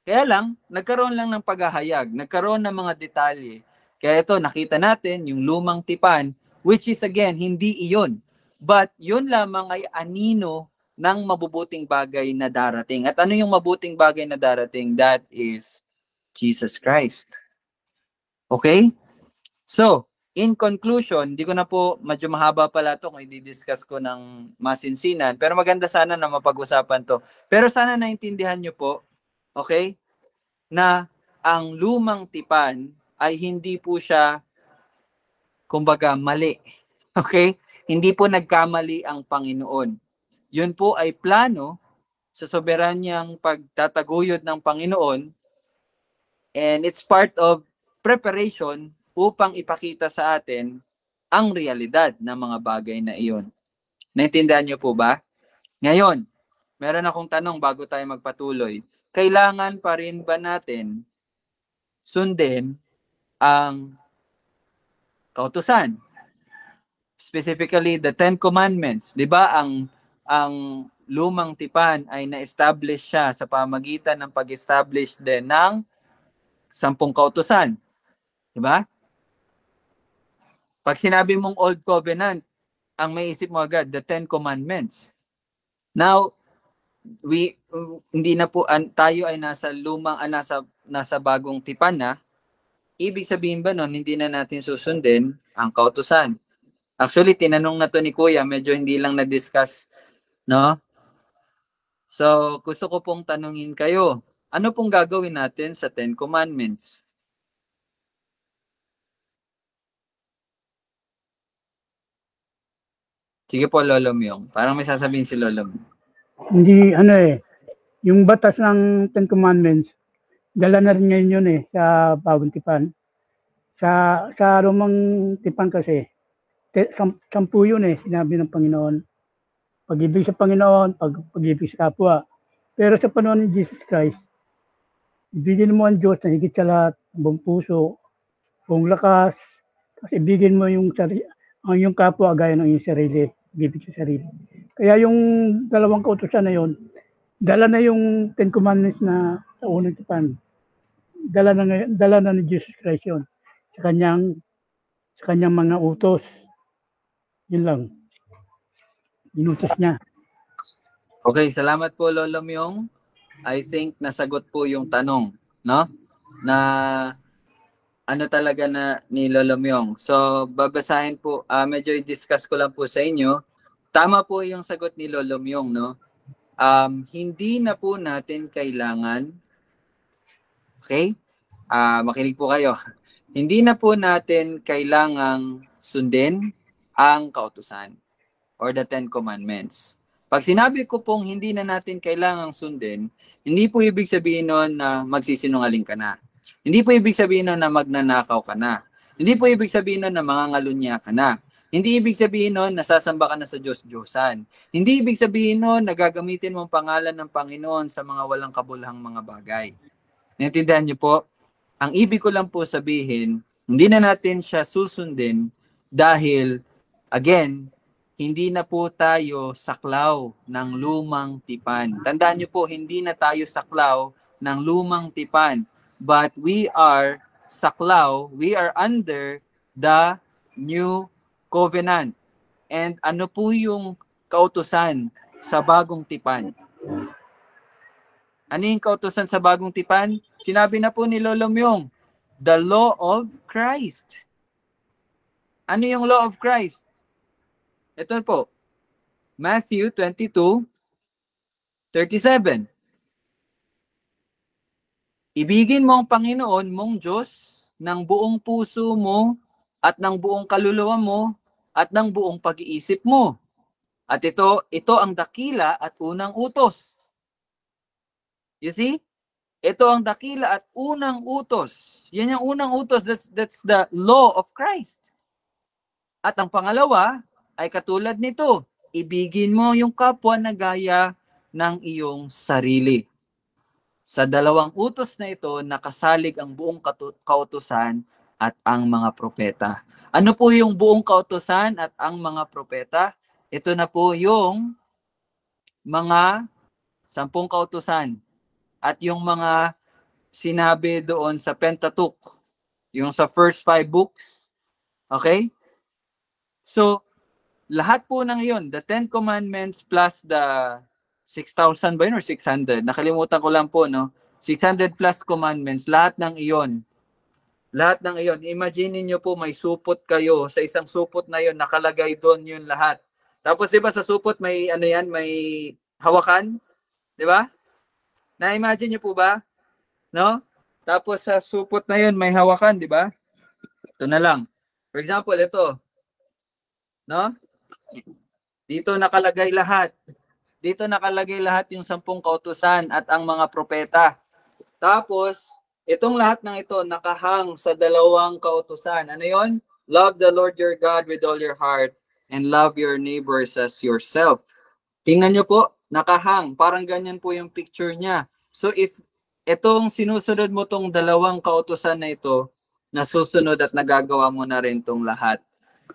Kaya lang, nagkaroon lang ng paghahayag, nagkaroon ng mga detalye. Kaya ito, nakita natin yung lumang tipan, which is again, hindi iyon. But yun lamang ay anino ng mabubuting bagay na darating. At ano yung mabuting bagay na darating? That is Jesus Christ. Okay? So, in conclusion, di ko na po, medyo mahaba pala ito kung i-discuss ko ng masinsinan, pero maganda sana na mapag-usapan to. Pero sana naintindihan nyo po, okay, na ang lumang tipan ay hindi po siya, kumbaga, mali. Okay? Hindi po nagkamali ang Panginoon. Yun po ay plano sa soberanyang pagtataguyod ng Panginoon, and it's part of preparation upang ipakita sa atin ang realidad ng mga bagay na iyon. Naintindihan niyo po ba? Ngayon, meron akong tanong bago tayo magpatuloy. Kailangan pa rin ba natin sundin ang kautusan? Specifically, the Ten Commandments. Di ba ang lumang tipan ay na-establish siya sa pamagitan ng pag-establish din ng 10 kautusan. Di ba? Pag sinabi mong Old Covenant, ang may isip mo agad, the Ten Commandments. Now, hindi na po tayo ay nasa nasa bagong tipan na. Ibig sabihin ba nun, hindi na natin susundin ang kautusan? Actually, tinanong na to ni Kuya, medyo hindi lang na-discuss, no? So, gusto ko pong tanungin kayo, ano pong gagawin natin sa 10 Commandments? Sige po, Lolo Myong. Parang may sasabihin si Lolo Myong. Hindi, yung batas ng Ten Commandments, dala na rin ngayon yun sa Bagong Tipan. Sa Lumang Tipan kasi, 10 yun sinabi ng Panginoon. Pag-ibig sa Panginoon, pag-ibig sa kapwa. Pero sa panahon ni Jesus Christ, ibigin mo ang Diyos na higit sa lahat, buong puso, buong lakas, kasi ibigin mo yung kapwa gaya ng iyong sarili, ibig sa sarili. Kaya yung dalawang kautusan na yun, dala na yung Ten Commandments na sa unang tipan. Dala na ni Jesus Christ yun sa kanyang mga utos. Yun lang. Inutos niya. Okay, salamat po Lolo Myong. I think nasagot po yung tanong, no? Na ano talaga na ni Lolo Myong. So, babasahin po, medyo i-discuss ko lang po sa inyo. Tama po yung sagot ni Lolo Myong, no? Hindi na po natin kailangan, okay? Makinig po kayo. Hindi na po natin kailangang sundin ang kautusan or the 10 Commandments. Pag sinabi ko pong hindi na natin kailangang sundin, hindi po ibig sabihin nun na magsisinungaling ka na. Hindi po ibig sabihin nun na magnanakaw ka na. Hindi po ibig sabihin nun na mangangalunya ka na. Hindi ibig sabihin nun na sasamba ka na sa Diyos-Diyosan. Hindi ibig sabihin nun na gagamitin mo ang pangalan ng Panginoon sa mga walang kabulahang mga bagay. Naintindihan niyo po? Ang ibig ko lang po sabihin, hindi na natin siya susundin dahil, again, hindi na po tayo saklaw ng lumang tipan. Tandaan niyo po, hindi na tayo saklaw ng lumang tipan. But we are saklaw, we are under the new covenant. And ano po yung kautusan sa bagong tipan? Ano yung kautusan sa bagong tipan? Sinabi na po ni Lolo Myong, the law of Christ. Ano yung law of Christ? Ito po, Matthew 22:37. Ibigin mo ang Panginoon mong Diyos ng buong puso mo at ng buong kaluluwa mo at ng buong pag-iisip mo. At ito ang dakila at unang utos. You see? Ito ang dakila at unang utos. Yan yung unang utos. That's the law of Christ. At ang pangalawa ay katulad nito. Ibigin mo yung kapwa na gaya ng iyong sarili. Sa dalawang utos na ito, nakasalig ang buong kautusan at ang mga propeta. Ano po yung buong kautusan at ang mga propeta? Ito na po yung mga 10 kautusan. At yung mga sinabi doon sa Pentateuch, yung sa first 5 books, okay? So, lahat po ng iyon, the 10 Commandments plus the 6,000 ba yun or 600? Nakalimutan ko lang po, no? 600 plus commandments, lahat ng iyon. Lahat ng iyon. Imagine niyo po may supot kayo. Sa isang supot na yun, nakalagay doon yun lahat. Tapos, di ba sa supot may, may hawakan? Di ba? Na-imagine niyo po ba? No? Tapos sa supot na yun, may hawakan, di ba? Ito na lang. For example, ito. No? Dito nakalagay lahat. Dito nakalagay lahat yung 10 kautusan at ang mga propeta. Tapos, itong lahat ng ito nakahang sa 2 kautusan. Ano yon? Love the Lord your God with all your heart and love your neighbors as yourself. Tingnan nyo po, nakahang. Parang ganyan po yung picture niya. So if itong sinusunod mo tong 2 kautusan na ito, nasusunod at nagagawa mo na rin tong lahat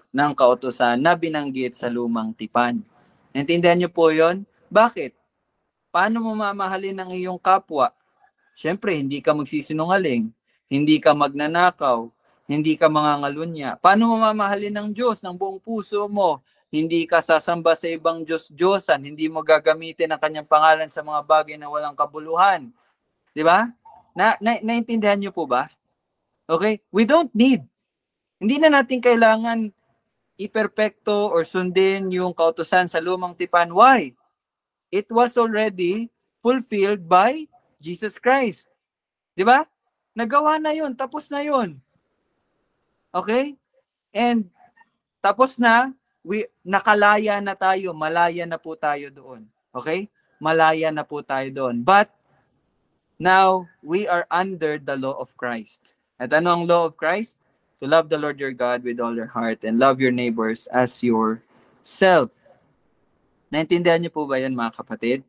ng kautusan na binanggit sa lumang tipan. Naintindihan nyo po yon? Bakit? Paano mo mamahalin ang iyong kapwa? Siyempre, hindi ka magsisinungaling, hindi ka magnanakaw, hindi ka mangangalunya. Paano mo mamahalin ng Diyos ng buong puso mo? Hindi ka sasamba sa ibang Diyos-Diyosan. Hindi mo gagamitin ang kanyang pangalan sa mga bagay na walang kabuluhan. Di ba? Naintindihan niyo po ba? Okay? We don't need. Hindi na natin kailangan iperpekto or sundin yung kautusan sa lumang tipan. Why? It was already fulfilled by Jesus Christ. Di ba? Nagawa na yun. Tapos na yun. Okay? And tapos na, nakalaya na tayo. Malaya na po tayo doon. Okay? Malaya na po tayo doon. But now, we are under the law of Christ. At ano ang law of Christ? To love the Lord your God with all your heart and love your neighbors as yourself. Naintindihan niyo po ba yan, mga kapatid?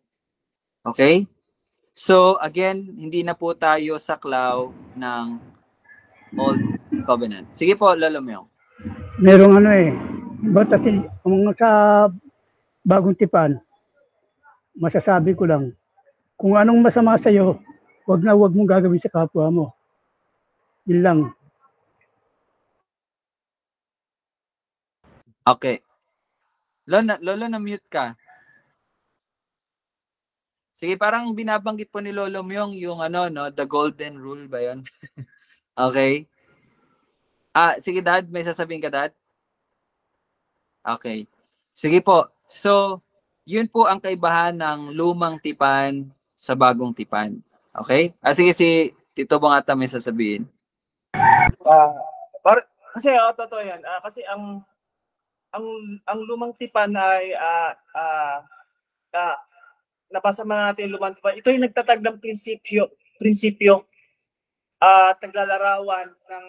Okay? So, again, hindi na po tayo saklaw ng Old Covenant. Sige po, Lolo Myong. Merong but sa bagong tipan, masasabi ko lang, kung anong masama sa iyo, wag mong gagawin sa kapwa mo. Yun lang. Okay. Lolo, na-mute ka. Sige, parang binabanggit po ni Lolo Myong yung the golden rule ba yun? Okay. Sige, Dad, may sasabihin ka, Dad? Okay. Sige po. So, yun po ang kaibahan ng lumang tipan sa bagong tipan. Okay? Sige, si Tito Bongata may sasabihin. Kasi totoo yan. Kasi ang lumang tipan ay nabasa man natin yung lumang tipan. Ito yung nagtatag ng prinsipyo at naglalarawan ng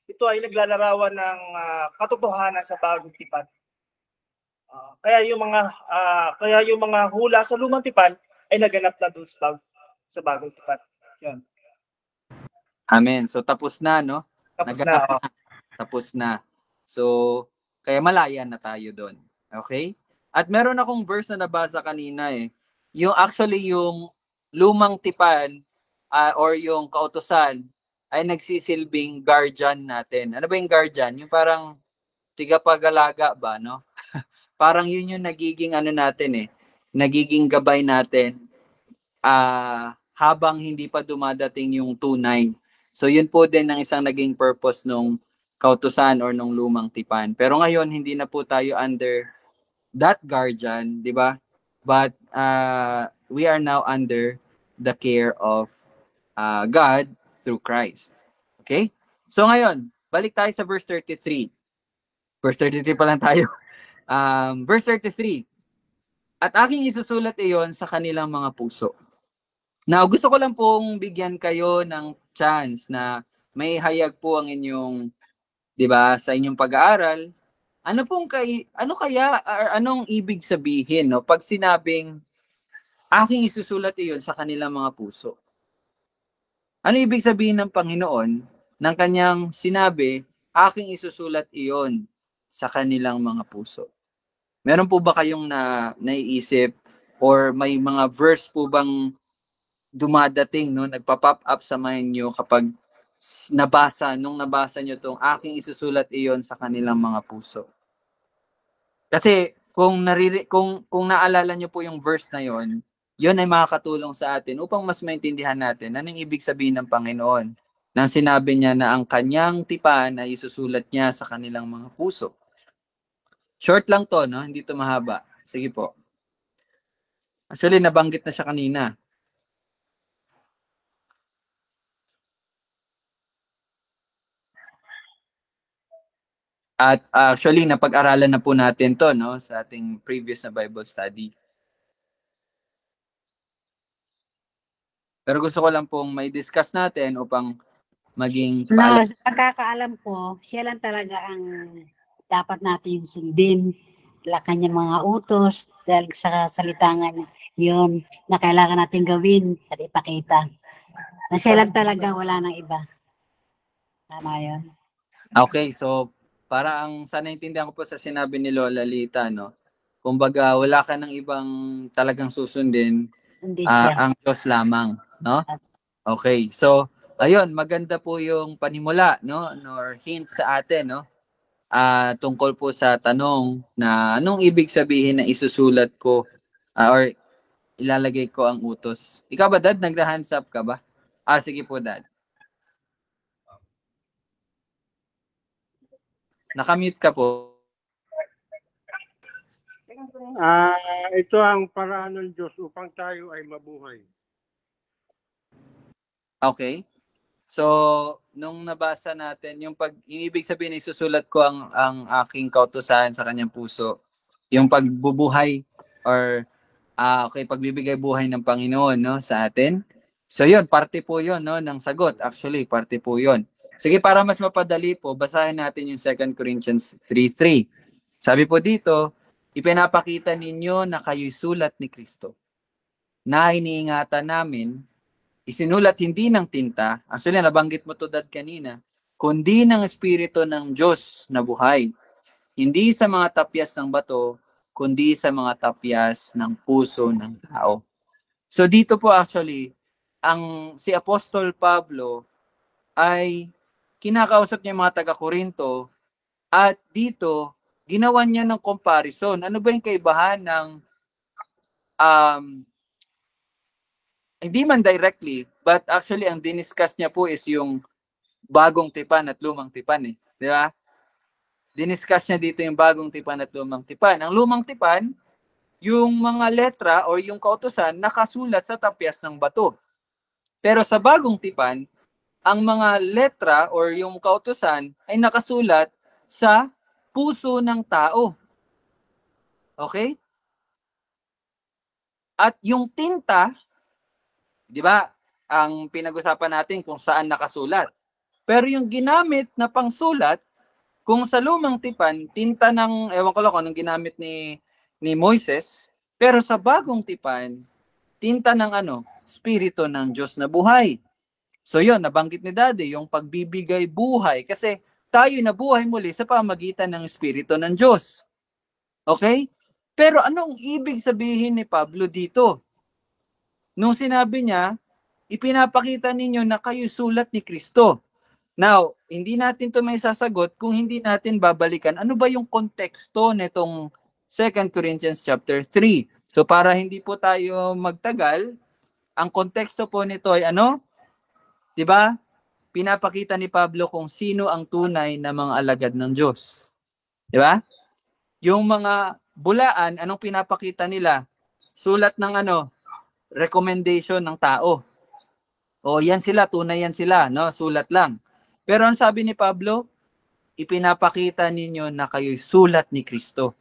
ito ay naglalarawan ng katotohanan sa bagong tipan. Kaya yung mga hula sa lumang tipan ay naganap na doon sa bagong tipan. Yan. Amen. So tapos na, no? Tapos na. So kaya malaya na tayo doon. Okay? At meron akong verse na nabasa kanina Yung lumang tipan or yung kautusan ay nagsisilbing guardian natin. Ano ba yung guardian? Yung parang tigapag-alaga ba, no? Parang yun yung nagiging natin nagiging gabay natin habang hindi pa dumadating yung tunay. So yun po din ang isang naging purpose nung kautusan or nung lumang tipan. Pero ngayon hindi na po tayo under that guardian, di ba? But we are now under the care of God through Christ. Okay? So ngayon, balik tayo sa verse 33. Verse 33 pa lang tayo. Verse 33. At aking isusulat iyon sa kanilang mga puso. Now, gusto ko lang pong bigyan kayo ng chance na may hayag po ang inyong, 'di ba, sa inyong pag-aaral. Anong ibig sabihin, no, pag sinabing aking isusulat iyon sa kanilang mga puso? Ano ibig sabihin ng Panginoon nang kanyang sinabi, aking isusulat iyon sa kanilang mga puso? Meron po ba kayong naiisip or may mga verse po bang dumadating, no, nagpa-pop up sa mind nyo kapag nabasa nyo tong aking isusulat iyon sa kanilang mga puso? Kasi kung naalala nyo po yung verse na yon, yun ay makakatulong sa atin upang mas maintindihan natin anong ibig sabihin ng Panginoon nang sinabi niya na ang kanyang tipan ay isusulat niya sa kanilang mga puso. Short lang to, no? Hindi to mahaba. Sige po. Actually, nabanggit na siya kanina. At actually, napag-aralan na po natin to, no? Sa ating previous na Bible study. Pero gusto ko lang pong may discuss natin upang maging sa pagkakaalam ko, siya lang talaga ang dapat natin sundin, kanyang mga utos, dahil sa salitangan yun na kailangan natin gawin at ipakita. Na siya lang talaga, wala nang iba. Tama yun. Okay, so para sa naintindihan ko po sa sinabi ni Lola Lita, no? Kumbaga, wala ka ng ibang talagang susundin, ang Diyos lamang, no? Okay, so ayun, maganda po yung panimula, no? Or hint sa atin, no? Tungkol po sa tanong na anong ibig sabihin na isusulat ko or ilalagay ko ang utos. Ikaw ba, Dad? Nag-hands up ka ba? Sige po, Dad. Nakamute ka po. Ito ang paraan ng Diyos upang tayo ay mabuhay. Okay? So, nung nabasa natin, yung ibig sabihin, isusulat ko ang aking kautusan sa kanyang puso. Yung pagbubuhay or pagbibigay buhay ng Panginoon, no, sa atin. So, yun, parte po yun, no, ng sagot. Actually, parte po yun. Sige, para mas mapadali po, basahin natin yung 2 Corinthians 3:3. Sabi po dito, ipinapakita ninyo na kayo'y sulat ni Kristo, na iniingatan namin, isinulat hindi ng tinta, actually nabanggit mo to dad kanina, kundi ng Espiritu ng Diyos na buhay. Hindi sa mga tapyas ng bato, kundi sa mga tapyas ng puso ng tao. So dito po actually, si Apostol Pablo ay kinakausap niya mga taga-Korinto at dito, ginawan niya ng comparison. Ano ba yung kaibahan ng hindi man directly, but actually ang diniscuss niya po is yung bagong tipan at lumang tipan eh. Di ba? Diniscuss niya dito yung bagong tipan at lumang tipan. Ang lumang tipan, yung mga letra o yung kautusan nakasulat sa tapyas ng bato. Pero sa bagong tipan, ang mga letra or yung kautusan ay nakasulat sa puso ng tao. Okay? At yung tinta, di ba, ang pinag-usapan natin kung saan nakasulat. Pero yung ginamit na pangsulat, kung sa lumang tipan, tinta ng, ewan ko lang kung anong ginamit ni Moises, pero sa bagong tipan, tinta ng Espiritu ng Diyos na buhay. So yun, nabanggit ni Daddy, yung pagbibigay buhay. Kasi tayo nabuhay muli sa pamagitan ng Espiritu ng Diyos. Okay? Pero anong ibig sabihin ni Pablo dito? Nung sinabi niya, ipinapakita ninyo na kayo sulat ni Kristo. Now, hindi natin ito may sasagot kung hindi natin babalikan ano ba yung konteksto nitong 2 Corinthians chapter 3. So para hindi po tayo magtagal, ang konteksto po nito ay ano? 'Di ba? Pinapakita ni Pablo kung sino ang tunay na mga alagad ng Diyos. 'Di ba? Yung mga bulaan, anong pinapakita nila? Sulat ng recommendation ng tao. O yan sila, tunay yan sila, no? Sulat lang. Pero ang sabi ni Pablo, ipinapakita ninyo na kayo'y sulat ni Kristo.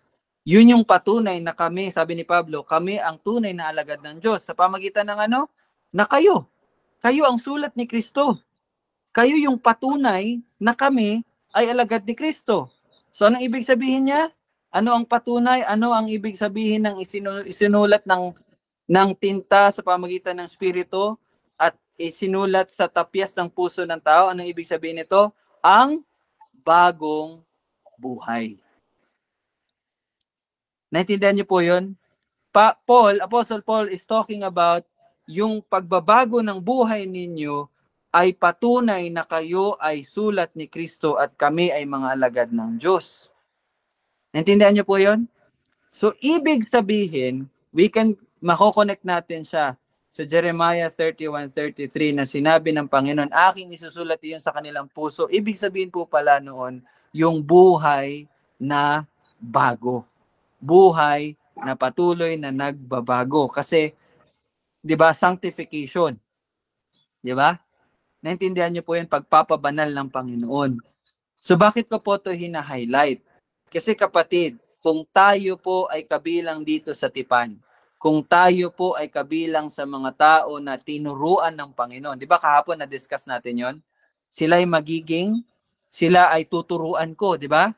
Yun yung patunay na kami, sabi ni Pablo, kami ang tunay na alagad ng Diyos. Sa pamagitan ng na kayo. Kayo ang sulat ni Kristo. Kayo yung patunay na kami ay alagad ni Kristo. So anong ibig sabihin niya? Ano ang patunay? Ano ang ibig sabihin ng isinulat ng tinta sa pamagitan ng Espiritu at isinulat sa tapyas ng puso ng tao? Anong ibig sabihin nito? Ang bagong buhay. Naintindihan niyo po yun? Apostle Paul is talking about yung pagbabago ng buhay ninyo ay patunay na kayo ay sulat ni Kristo at kami ay mga alagad ng Diyos. Naintindihan niyo po yun? So, ibig sabihin, mako-connect natin siya sa Jeremiah 31:33 na sinabi ng Panginoon, aking isusulat iyon sa kanilang puso. Ibig sabihin po pala noon, yung buhay na bago. Buhay na patuloy na nagbabago. Kasi, di ba, sanctification. Di ba? Naintindihan niyo po yun, pagpapabanal ng Panginoon. So, bakit ko po ito hina-highlight? Kasi kapatid, kung tayo po ay kabilang dito sa tipan, kung tayo po ay kabilang sa mga tao na tinuruan ng Panginoon, di ba kahapon na-discuss natin yon? Sila ay tuturuan ko, di ba?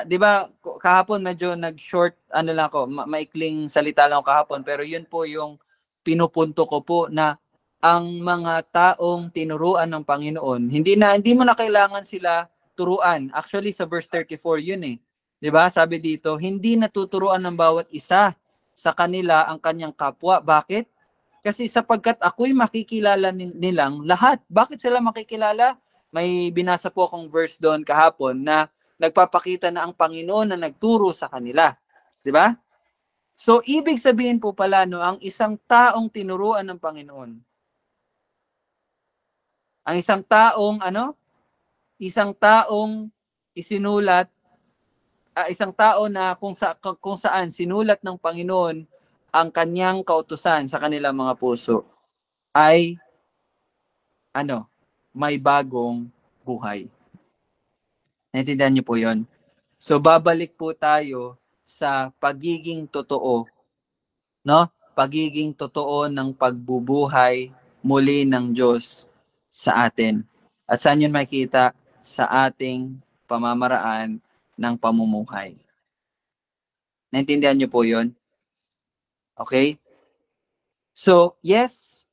Di ba kahapon medyo nag-short, lang ako, maikling salita lang ako kahapon, pero yun po yung pinupunto ko po na ang mga taong tinuruan ng Panginoon, hindi mo na kailangan sila turuan. Actually, sa verse 34 yun eh. 'Di ba? Sabi dito, hindi natuturuan ng bawat isa sa kanila ang kanyang kapwa. Bakit? Kasi sapagkat ako'y makikilala nilang lahat. Bakit sila makikilala? May binasa po akong verse doon kahapon na nagpapakita na ang Panginoon na nagturo sa kanila. 'Di ba? So, ibig sabihin po pala, ang isang taong tinuruan ng Panginoon, ang isang taong isinulat isang tao na kung saan sinulat ng Panginoon ang kanyang kautusan sa kanilang mga puso ay may bagong buhay. Naintindihan niyo po 'yon? So babalik po tayo sa pagiging totoo, no? Pagiging totoo ng pagbubuhay muli ng Diyos sa atin. At saan yun makita? Sa ating pamamaraan ng pamumuhay. Naintindihan niyo po yun? Okay? So, yes,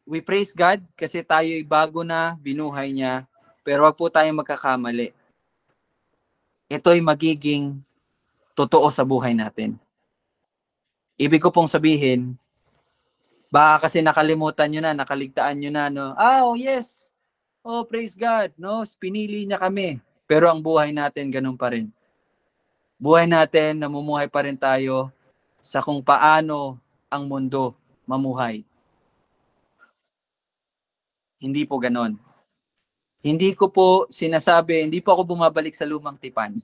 we praise God kasi tayo'y bago na binuhay niya, pero wag po tayong magkakamali. Ito'y magiging totoo sa buhay natin. Ibig ko pong sabihin, baka kasi nakalimutan nyo na, nakaligtaan nyo na, no? Oh, yes. Oh, praise God, no? Pinili niya kami. Pero ang buhay natin, ganun pa rin. Buhay natin, namumuhay pa rin tayo sa kung paano ang mundo mamuhay. Hindi po ganon. Hindi ko po sinasabi, hindi po ako bumabalik sa lumang tipan.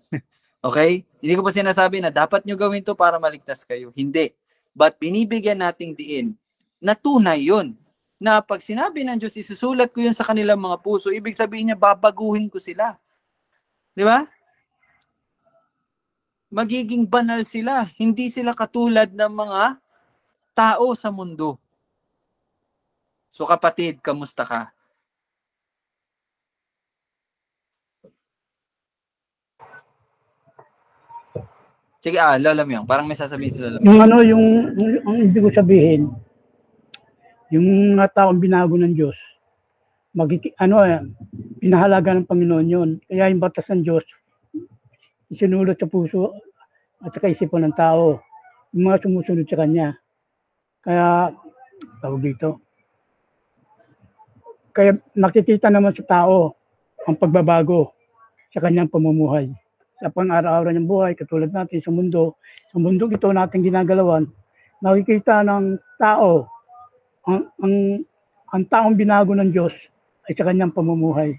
Okay? Hindi ko po sinasabi na dapat nyo gawin to para maligtas kayo. Hindi. But binibigyan nating diin na tunay yun. Na pag sinabi ng Diyos, isusulat ko yun sa kanilang mga puso, ibig sabihin niya, babaguhin ko sila. Di ba? Magiging banal sila. Hindi sila katulad ng mga tao sa mundo. So kapatid, kamusta ka? Sige, Lola Myong, parang may sasabihin si Lola Myong. Ang ibig ko sabihin, yung mga taong binago ng Diyos, pinahalaga ng Panginoon yun. Kaya yung batas ng Diyos, isinulot sa puso at sa kaisipan ng tao, yung mga sumusunod sa Kanya. Kaya, tawag dito. Kaya nakikita naman sa tao ang pagbabago sa kanyang pamumuhay. Sa pang-araw-araw ng buhay, katulad natin sa mundong ito natin ginagalawan, nakikita ng tao ang taong binago ng Diyos ay sa kanyang pamumuhay.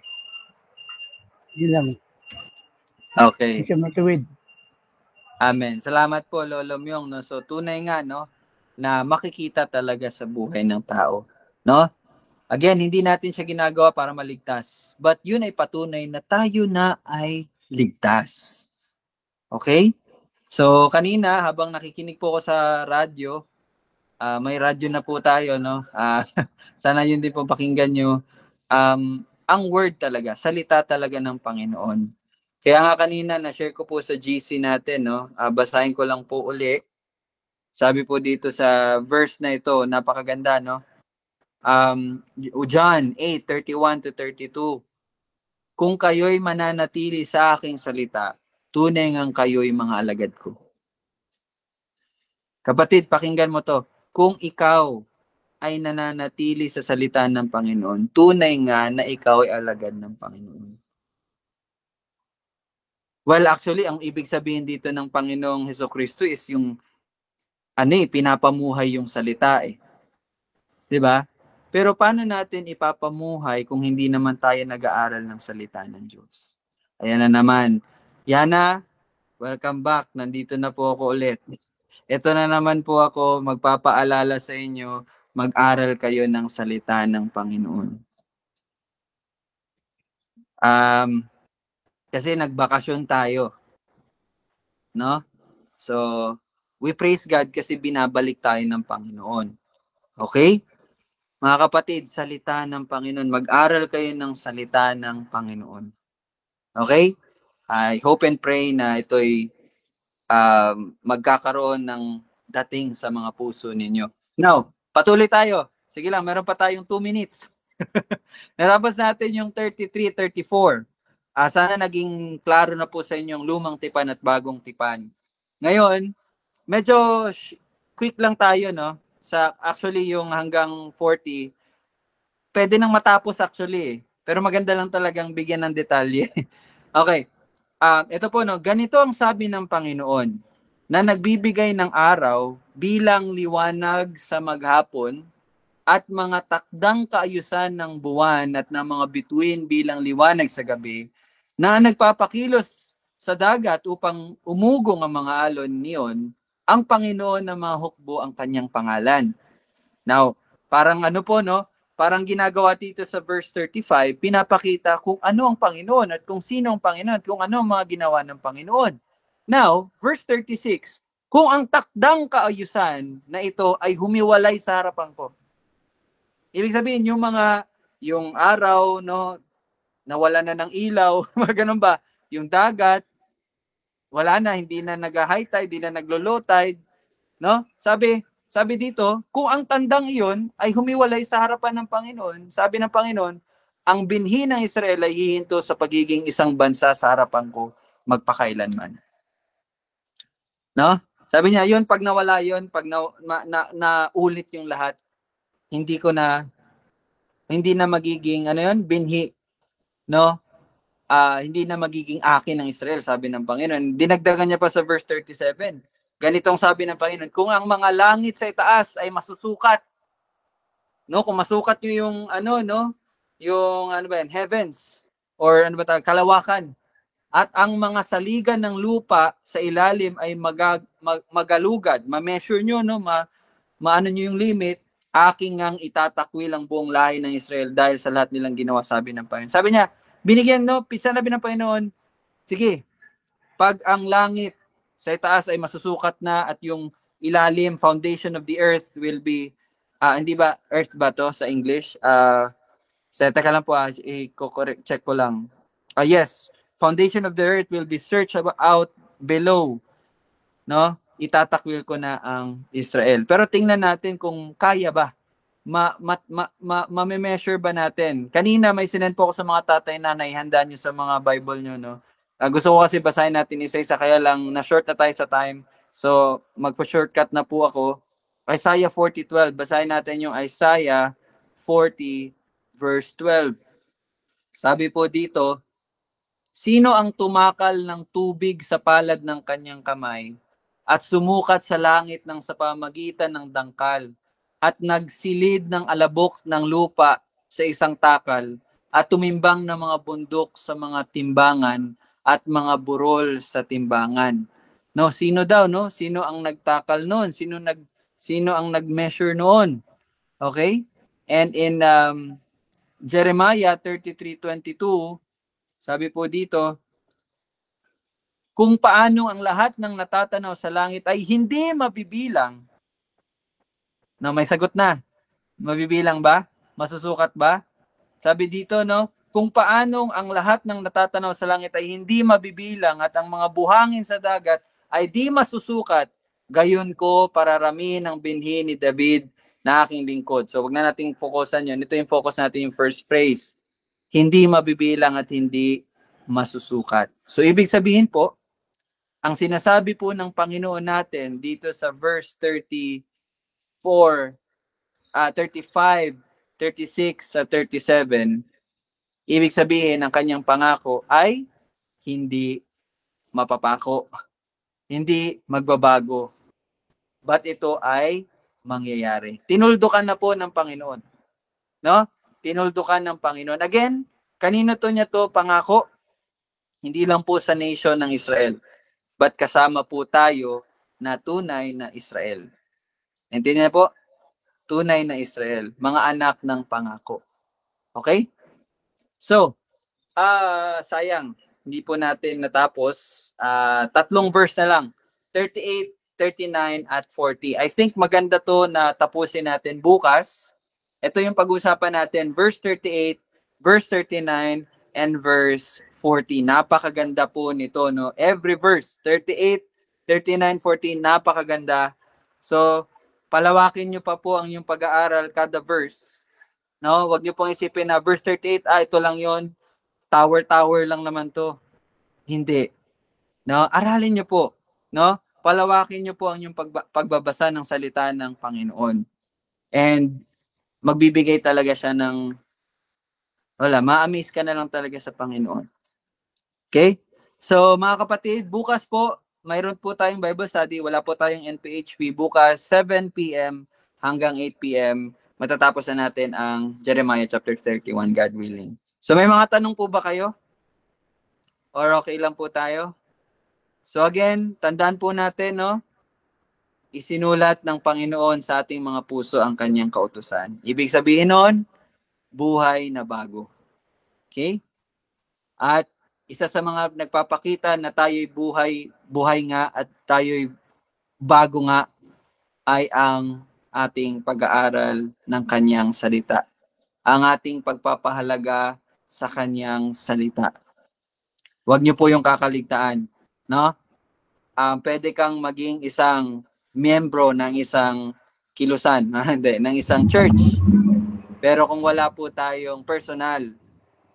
Yun lang. Okay. Isa matuwid. Amen. Salamat po, Lolo Myong. No? So, tunay nga, no, na makikita talaga sa buhay ng tao. No? Again, hindi natin siya ginagawa para maligtas. But yun ay patunay na tayo na ay ligtas. Okay? So, kanina, habang nakikinig po ako sa radyo, may radyo na po tayo, no? Sana yun din po pakinggan nyo. Ang word talaga, salita talaga ng Panginoon. Kaya nga kanina, na-share ko po sa GC natin, no? Basahin ko lang po uli. Sabi po dito sa verse na ito, napakaganda, no? John 8:31-32. Kung kayo'y mananatili sa aking salita, tunay ngang kayo'y mga alagad ko. Kapatid, pakinggan mo to. Kung ikaw ay nananatili sa salita ng Panginoon, tunay nga na ikaw ay alagad ng Panginoon. Well, actually, ang ibig sabihin dito ng Panginoong Hesukristo is yung pinapamuhay yung salita eh. 'Di ba? Pero paano natin ipapamuhay kung hindi naman tayo nag-aaral ng salita ng Diyos? Ayan na naman. Yana, welcome back. Nandito na po ako ulit. Ito na naman po ako magpapaalala sa inyo, mag-aral kayo ng salita ng Panginoon. Kasi nagbakasyon tayo. No? So, we praise God kasi binabalik tayo ng Panginoon. Okay? Mga kapatid, salita ng Panginoon. Mag-aral kayo ng salita ng Panginoon. Okay? I hope and pray na ito'y magkakaroon ng dating sa mga puso ninyo. Now, patuloy tayo. Sige lang, meron pa tayong 2 minutes. Natapos natin yung 33, 34. Sana naging klaro na po sa inyong lumang tipan at bagong tipan. Ngayon, medyo quick lang tayo, no? Actually, yung hanggang 40, pwede nang matapos actually. Pero maganda lang talagang bigyan ng detalye. Okay. Ito po, no, ganito ang sabi ng Panginoon na nagbibigay ng araw bilang liwanag sa maghapon at mga takdang kaayusan ng buwan at ng mga bituin bilang liwanag sa gabi na nagpapakilos sa dagat upang umugong ang mga alon niyon, ang Panginoon ng mga hukbo ang kanyang pangalan. Now, parang ano po, no? Parang ginagawa dito sa verse 35, pinapakita kung ano ang Panginoon at kung sino ang Panginoon at kung ano ang mga ginawa ng Panginoon. Now, verse 36, kung ang takdang kaayusan na ito ay humiwalay sa harapan ko. Ibig sabihin, yung araw, no, nawala na ng ilaw, mga ganun ba? Yung dagat, wala na, hindi na nag-high tide, hindi na naglo-low tide, no? Sabi dito, kung ang tandang iyon ay humiwalay sa harapan ng Panginoon, sabi ng Panginoon, ang binhi ng Israel ay hihinto sa pagiging isang bansa sa harapan ko magpakailanman. No? Sabi niya, yun, pag nawala yun, pag naulit yung lahat, hindi na magiging, binhi, no? Hindi na magiging akin ng Israel, sabi ng Panginoon. Dinagdagan niya pa sa verse 37. Ganitong sabi ng Panginoon, kung ang mga langit sa itaas ay masusukat, no? Kung masukat niyo yung heavens or kalawakan, at ang mga saligan ng lupa sa ilalim ay magalugad, ma-measure niyo, no? Maano niyo yung limit, aking ngang itatakwil ang buong lahi ng Israel dahil sa lahat nilang ginawa, sabi ng Panginoon. Sabi niya, sinabi ng Panginoon, sige, pag ang langit sa itaas ay masusukat na at yung ilalim, foundation of the earth will be, hindi ba, earth ba to sa English? Teka lang po, check ko lang. Yes, foundation of the earth will be searched out below, no? Itatakwil ko na ang Israel. Pero tingnan natin kung kaya ba. Ma-measure ba natin? Kanina may sinend po ako sa mga tatay nanay, handa niyo sa mga Bible niyo, no? Gusto ko kasi basahin natin isa-isa, kaya lang na-short na tayo sa time. So, magpo-shortcut na po ako. Isaiah 40:12. Basahin natin yung Isaiah 40 verse 12. Sabi po dito, sino ang tumakal ng tubig sa palad ng kanyang kamay at sumukat sa langit ng sa pamagitan ng dangkal at nagsilid ng alabok ng lupa sa isang takal at tumimbang ng mga bundok sa mga timbangan at mga burol sa timbangan. No, sino daw, no? Sino ang nagtakal noon? Sino ang nag-measure noon? Okay? And in Jeremiah 33:22, sabi po dito, kung paano ang lahat ng natatanaw sa langit ay hindi mabibilang. No, may sagot na. Mabibilang ba? Masusukat ba? Sabi dito, no, kung paanong ang lahat ng natatanaw sa langit ay hindi mabibilang at ang mga buhangin sa dagat ay di masusukat, gayon ko pararamihin ang binhi ni David na aking lingkod. So wag na nating fokusan yun. Ito yung focus natin, yung first phrase. Hindi mabibilang at hindi masusukat. So ibig sabihin po, ang sinasabi po ng Panginoon natin dito sa verse 35, 36 sa 37, ibig sabihin ang kanyang pangako ay hindi mapapako, hindi magbabago, but ito ay mangyayari. Tinuldukan na po ng Panginoon. No? Tinuldukan ng Panginoon. Again, kanino to niya to pangako? Hindi lang po sa nation ng Israel, but kasama po tayo na tunay na Israel. Intindihan po? Tunay na Israel. Mga anak ng pangako. Okay? So, sayang, hindi po natin natapos. 3 verse na lang. 38, 39, at 40. I think maganda to na tapusin natin bukas. Ito yung pag-usapan natin. Verse 38, verse 39, and verse 40. Napakaganda po nito, no? Every verse, 38, 39, 40, napakaganda. So, palawakin nyo pa po ang yung pag-aaral kada verse. No? Huwag nyo pong isipin na verse 38, ito lang yon, tower lang naman to. Hindi. No? Aralin nyo po. No? Palawakin nyo po ang yung pagbabasa ng salita ng Panginoon. And magbibigay talaga siya ng ma-amaze ka na lang talaga sa Panginoon. Okay? So, mga kapatid, bukas po, mayroon po tayong Bible study. Wala po tayong NPHP. Bukas, 7 p.m. hanggang 8 p.m. matatapos na natin ang Jeremiah chapter 31, God willing. So, may mga tanong po ba kayo? Or okay lang po tayo? So again, tandaan po natin, no? Isinulat ng Panginoon sa ating mga puso ang kanyang kautusan. Ibig sabihin nun, buhay na bago. Okay? At isa sa mga nagpapakita na tayo'y buhay nga at tayo'y bago nga ay ang ating pag-aaral ng kanyang salita. Ang ating pagpapahalaga sa kanyang salita. Huwag niyo po yung kakaligtaan, no? Pwede kang maging isang miyembro ng isang kilusan, hindi, ng isang church. Pero kung wala po tayong personal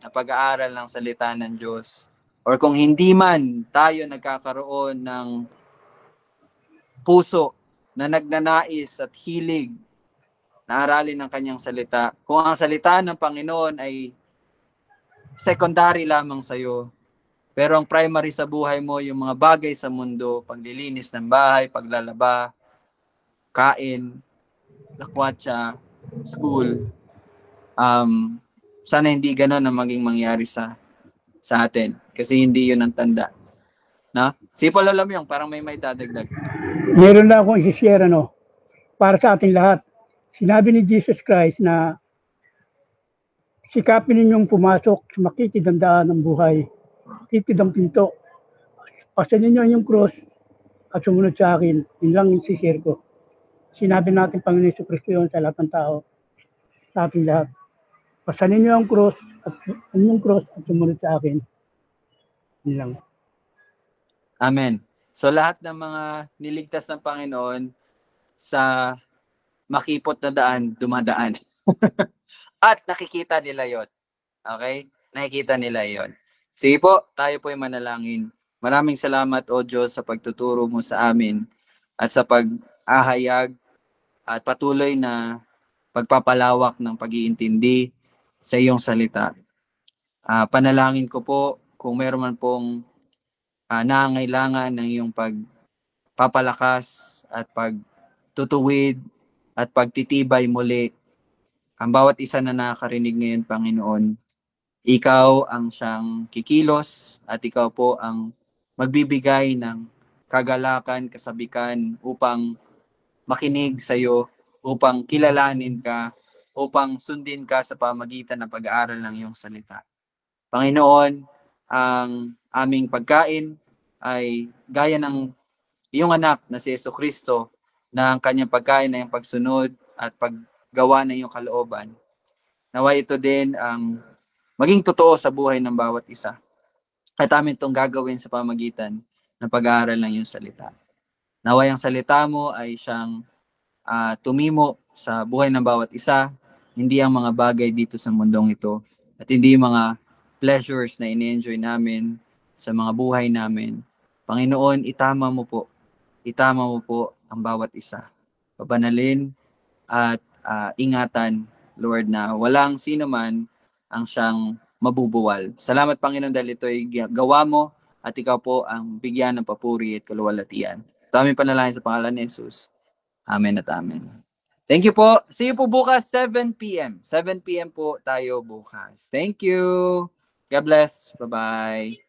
na pag-aaral ng salita ng Diyos, or kung hindi man tayo nagkakaroon ng puso na nagnanais at hilig na aralin ng kanyang salita, kung ang salita ng Panginoon ay secondary lamang sa iyo, pero ang primary sa buhay mo, yung mga bagay sa mundo, paglilinis ng bahay, paglalaba, kain, lakwatsa, school, sana hindi gano'n ang maging mangyari sa atin. Kasi hindi yun ang tanda. Na? Si Paul alam yung parang may dadagdag. Meron lang akong isi-share para sa ating lahat. Sinabi ni Jesus Christ na sikapin ninyong pumasok sa makitid daan ng buhay. Titid ang pinto. Pasan ninyo yung cross at sumunod sa akin. Yun lang yung isi-share ko. Sinabi natin Panginoon Jesucristo yun sa lahat ng tao. Sa ating lahat. Pasan ninyo ang cross at sumunod sa akin. Yun lang. Amen. So lahat ng mga niligtas ng Panginoon sa makipot na daan, dumadaan. At nakikita nila yon. Okay? Nakikita nila yon. Sige po, tayo po ay manalangin. Maraming salamat, O Diyos, sa pagtuturo mo sa amin at sa pag-ahayag at patuloy na pagpapalawak ng pag-iintindi sa iyong salita. Panalangin ko po kung meron man pong nangangailangan ng iyong pagpapalakas at pagtutuwid at pagtitibay muli. Ang bawat isa na nakakarinig ngayon, Panginoon, ikaw ang siyang kikilos at ikaw po ang magbibigay ng kagalakan, kasabikan upang makinig sa iyo, upang kilalanin ka, upang sundin ka sa pamagitan ng pag-aaral ng iyong salita. Panginoon, ang aming pagkain ay gaya ng iyong anak na si Jesucristo na ang kanyang pagkain ay ang pagsunod at paggawa ng iyong kalooban. Naway ito din ang maging totoo sa buhay ng bawat isa. At amin itong gagawin sa pamagitan ng pag-aaral ng iyong salita. Naway ang salita mo ay siyang tumimo sa buhay ng bawat isa, hindi ang mga bagay dito sa mundong ito, at hindi yung mga pleasures na ini-enjoy namin sa mga buhay namin. Panginoon, itama mo po ang bawat isa. Pabanalin at ingatan, Lord, na walang sino man ang siyang mabubuwal. Salamat, Panginoon, dahil ito'y gawa mo at ikaw po ang bigyan ng papuri at kaluwalhatian. Ito aming panalangin sa pangalan ni Jesus. Amen at amen. Thank you po. See you po bukas 7 p.m. 7 p.m. po tayo bukas. Thank you. God bless. Bye-bye.